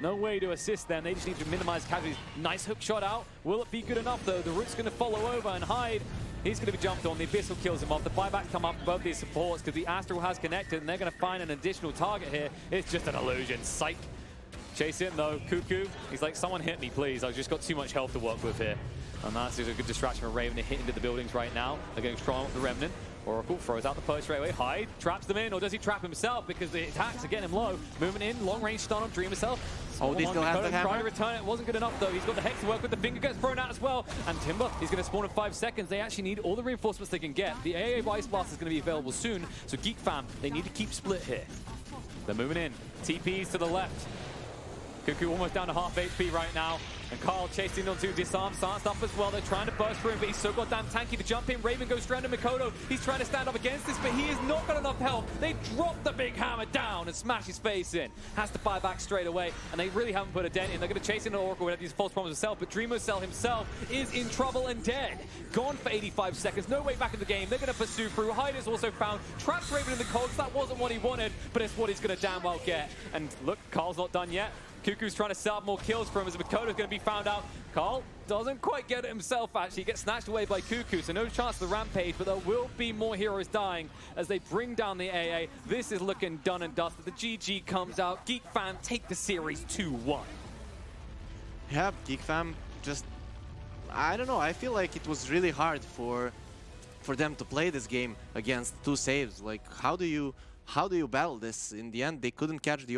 No way to assist them. They just need to minimize casualties. Nice hook shot out. Will it be good enough, though? The Root's going to follow over and hide. He's going to be jumped on. The Abyssal kills him off. The buybacks come up from both these supports because the Astral has connected, and they're going to find an additional target here. It's just an illusion. Psych. Chase in, though. Cuckoo. He's like, someone hit me, please. I've just got too much health to work with here. And that's just a good distraction for Raven to hit into the buildings right now. They're getting strong with the Remnant. Oracle throws out the post straight away. Hyde traps them in, or does he trap himself because the attacks are getting him low? Moving in, long range stun on Dream himself. Oh, he still has the hammer. Trying to return it, wasn't good enough though. He's got the Hex to work with, the finger gets thrown out as well. And Timber, he's going to spawn in 5 seconds. They actually need all the reinforcements they can get. The AA Ice Blast is going to be available soon, so Geek fam, they need to keep split here. They're moving in. TPs to the left. Cuckoo almost down to half HP right now. And Carl chasing onto Disarm, starts up as well. They're trying to burst through him, but he's so goddamn tanky to jump in. Raven goes straight to Mikoto. He's trying to stand up against this, but he has not got enough health. They drop the big hammer down and smash his face in. Has to buy back straight away, and they really haven't put a dent in. They're going to chase into Oracle with these false promises himself, but Dreamocell himself is in trouble and dead. Gone for 85 seconds, no way back in the game. They're going to pursue through. Hyde is also found. Traps Raven in the cold. That wasn't what he wanted, but it's what he's going to damn well get. And look, Carl's not done yet. Cuckoo's trying to set up more kills for him as Mikoto's going to be found out. Carl doesn't quite get it himself, actually. He gets snatched away by Cuckoo, so no chance of the rampage, but there will be more heroes dying as they bring down the AA. This is looking done and dusted. The GG comes out. Geek fam take the series 2-1. Yeah, Geek fam just... I don't know, I feel like it was really hard for them to play this game against 2 saves. Like, how do you battle this? In the end, they couldn't catch the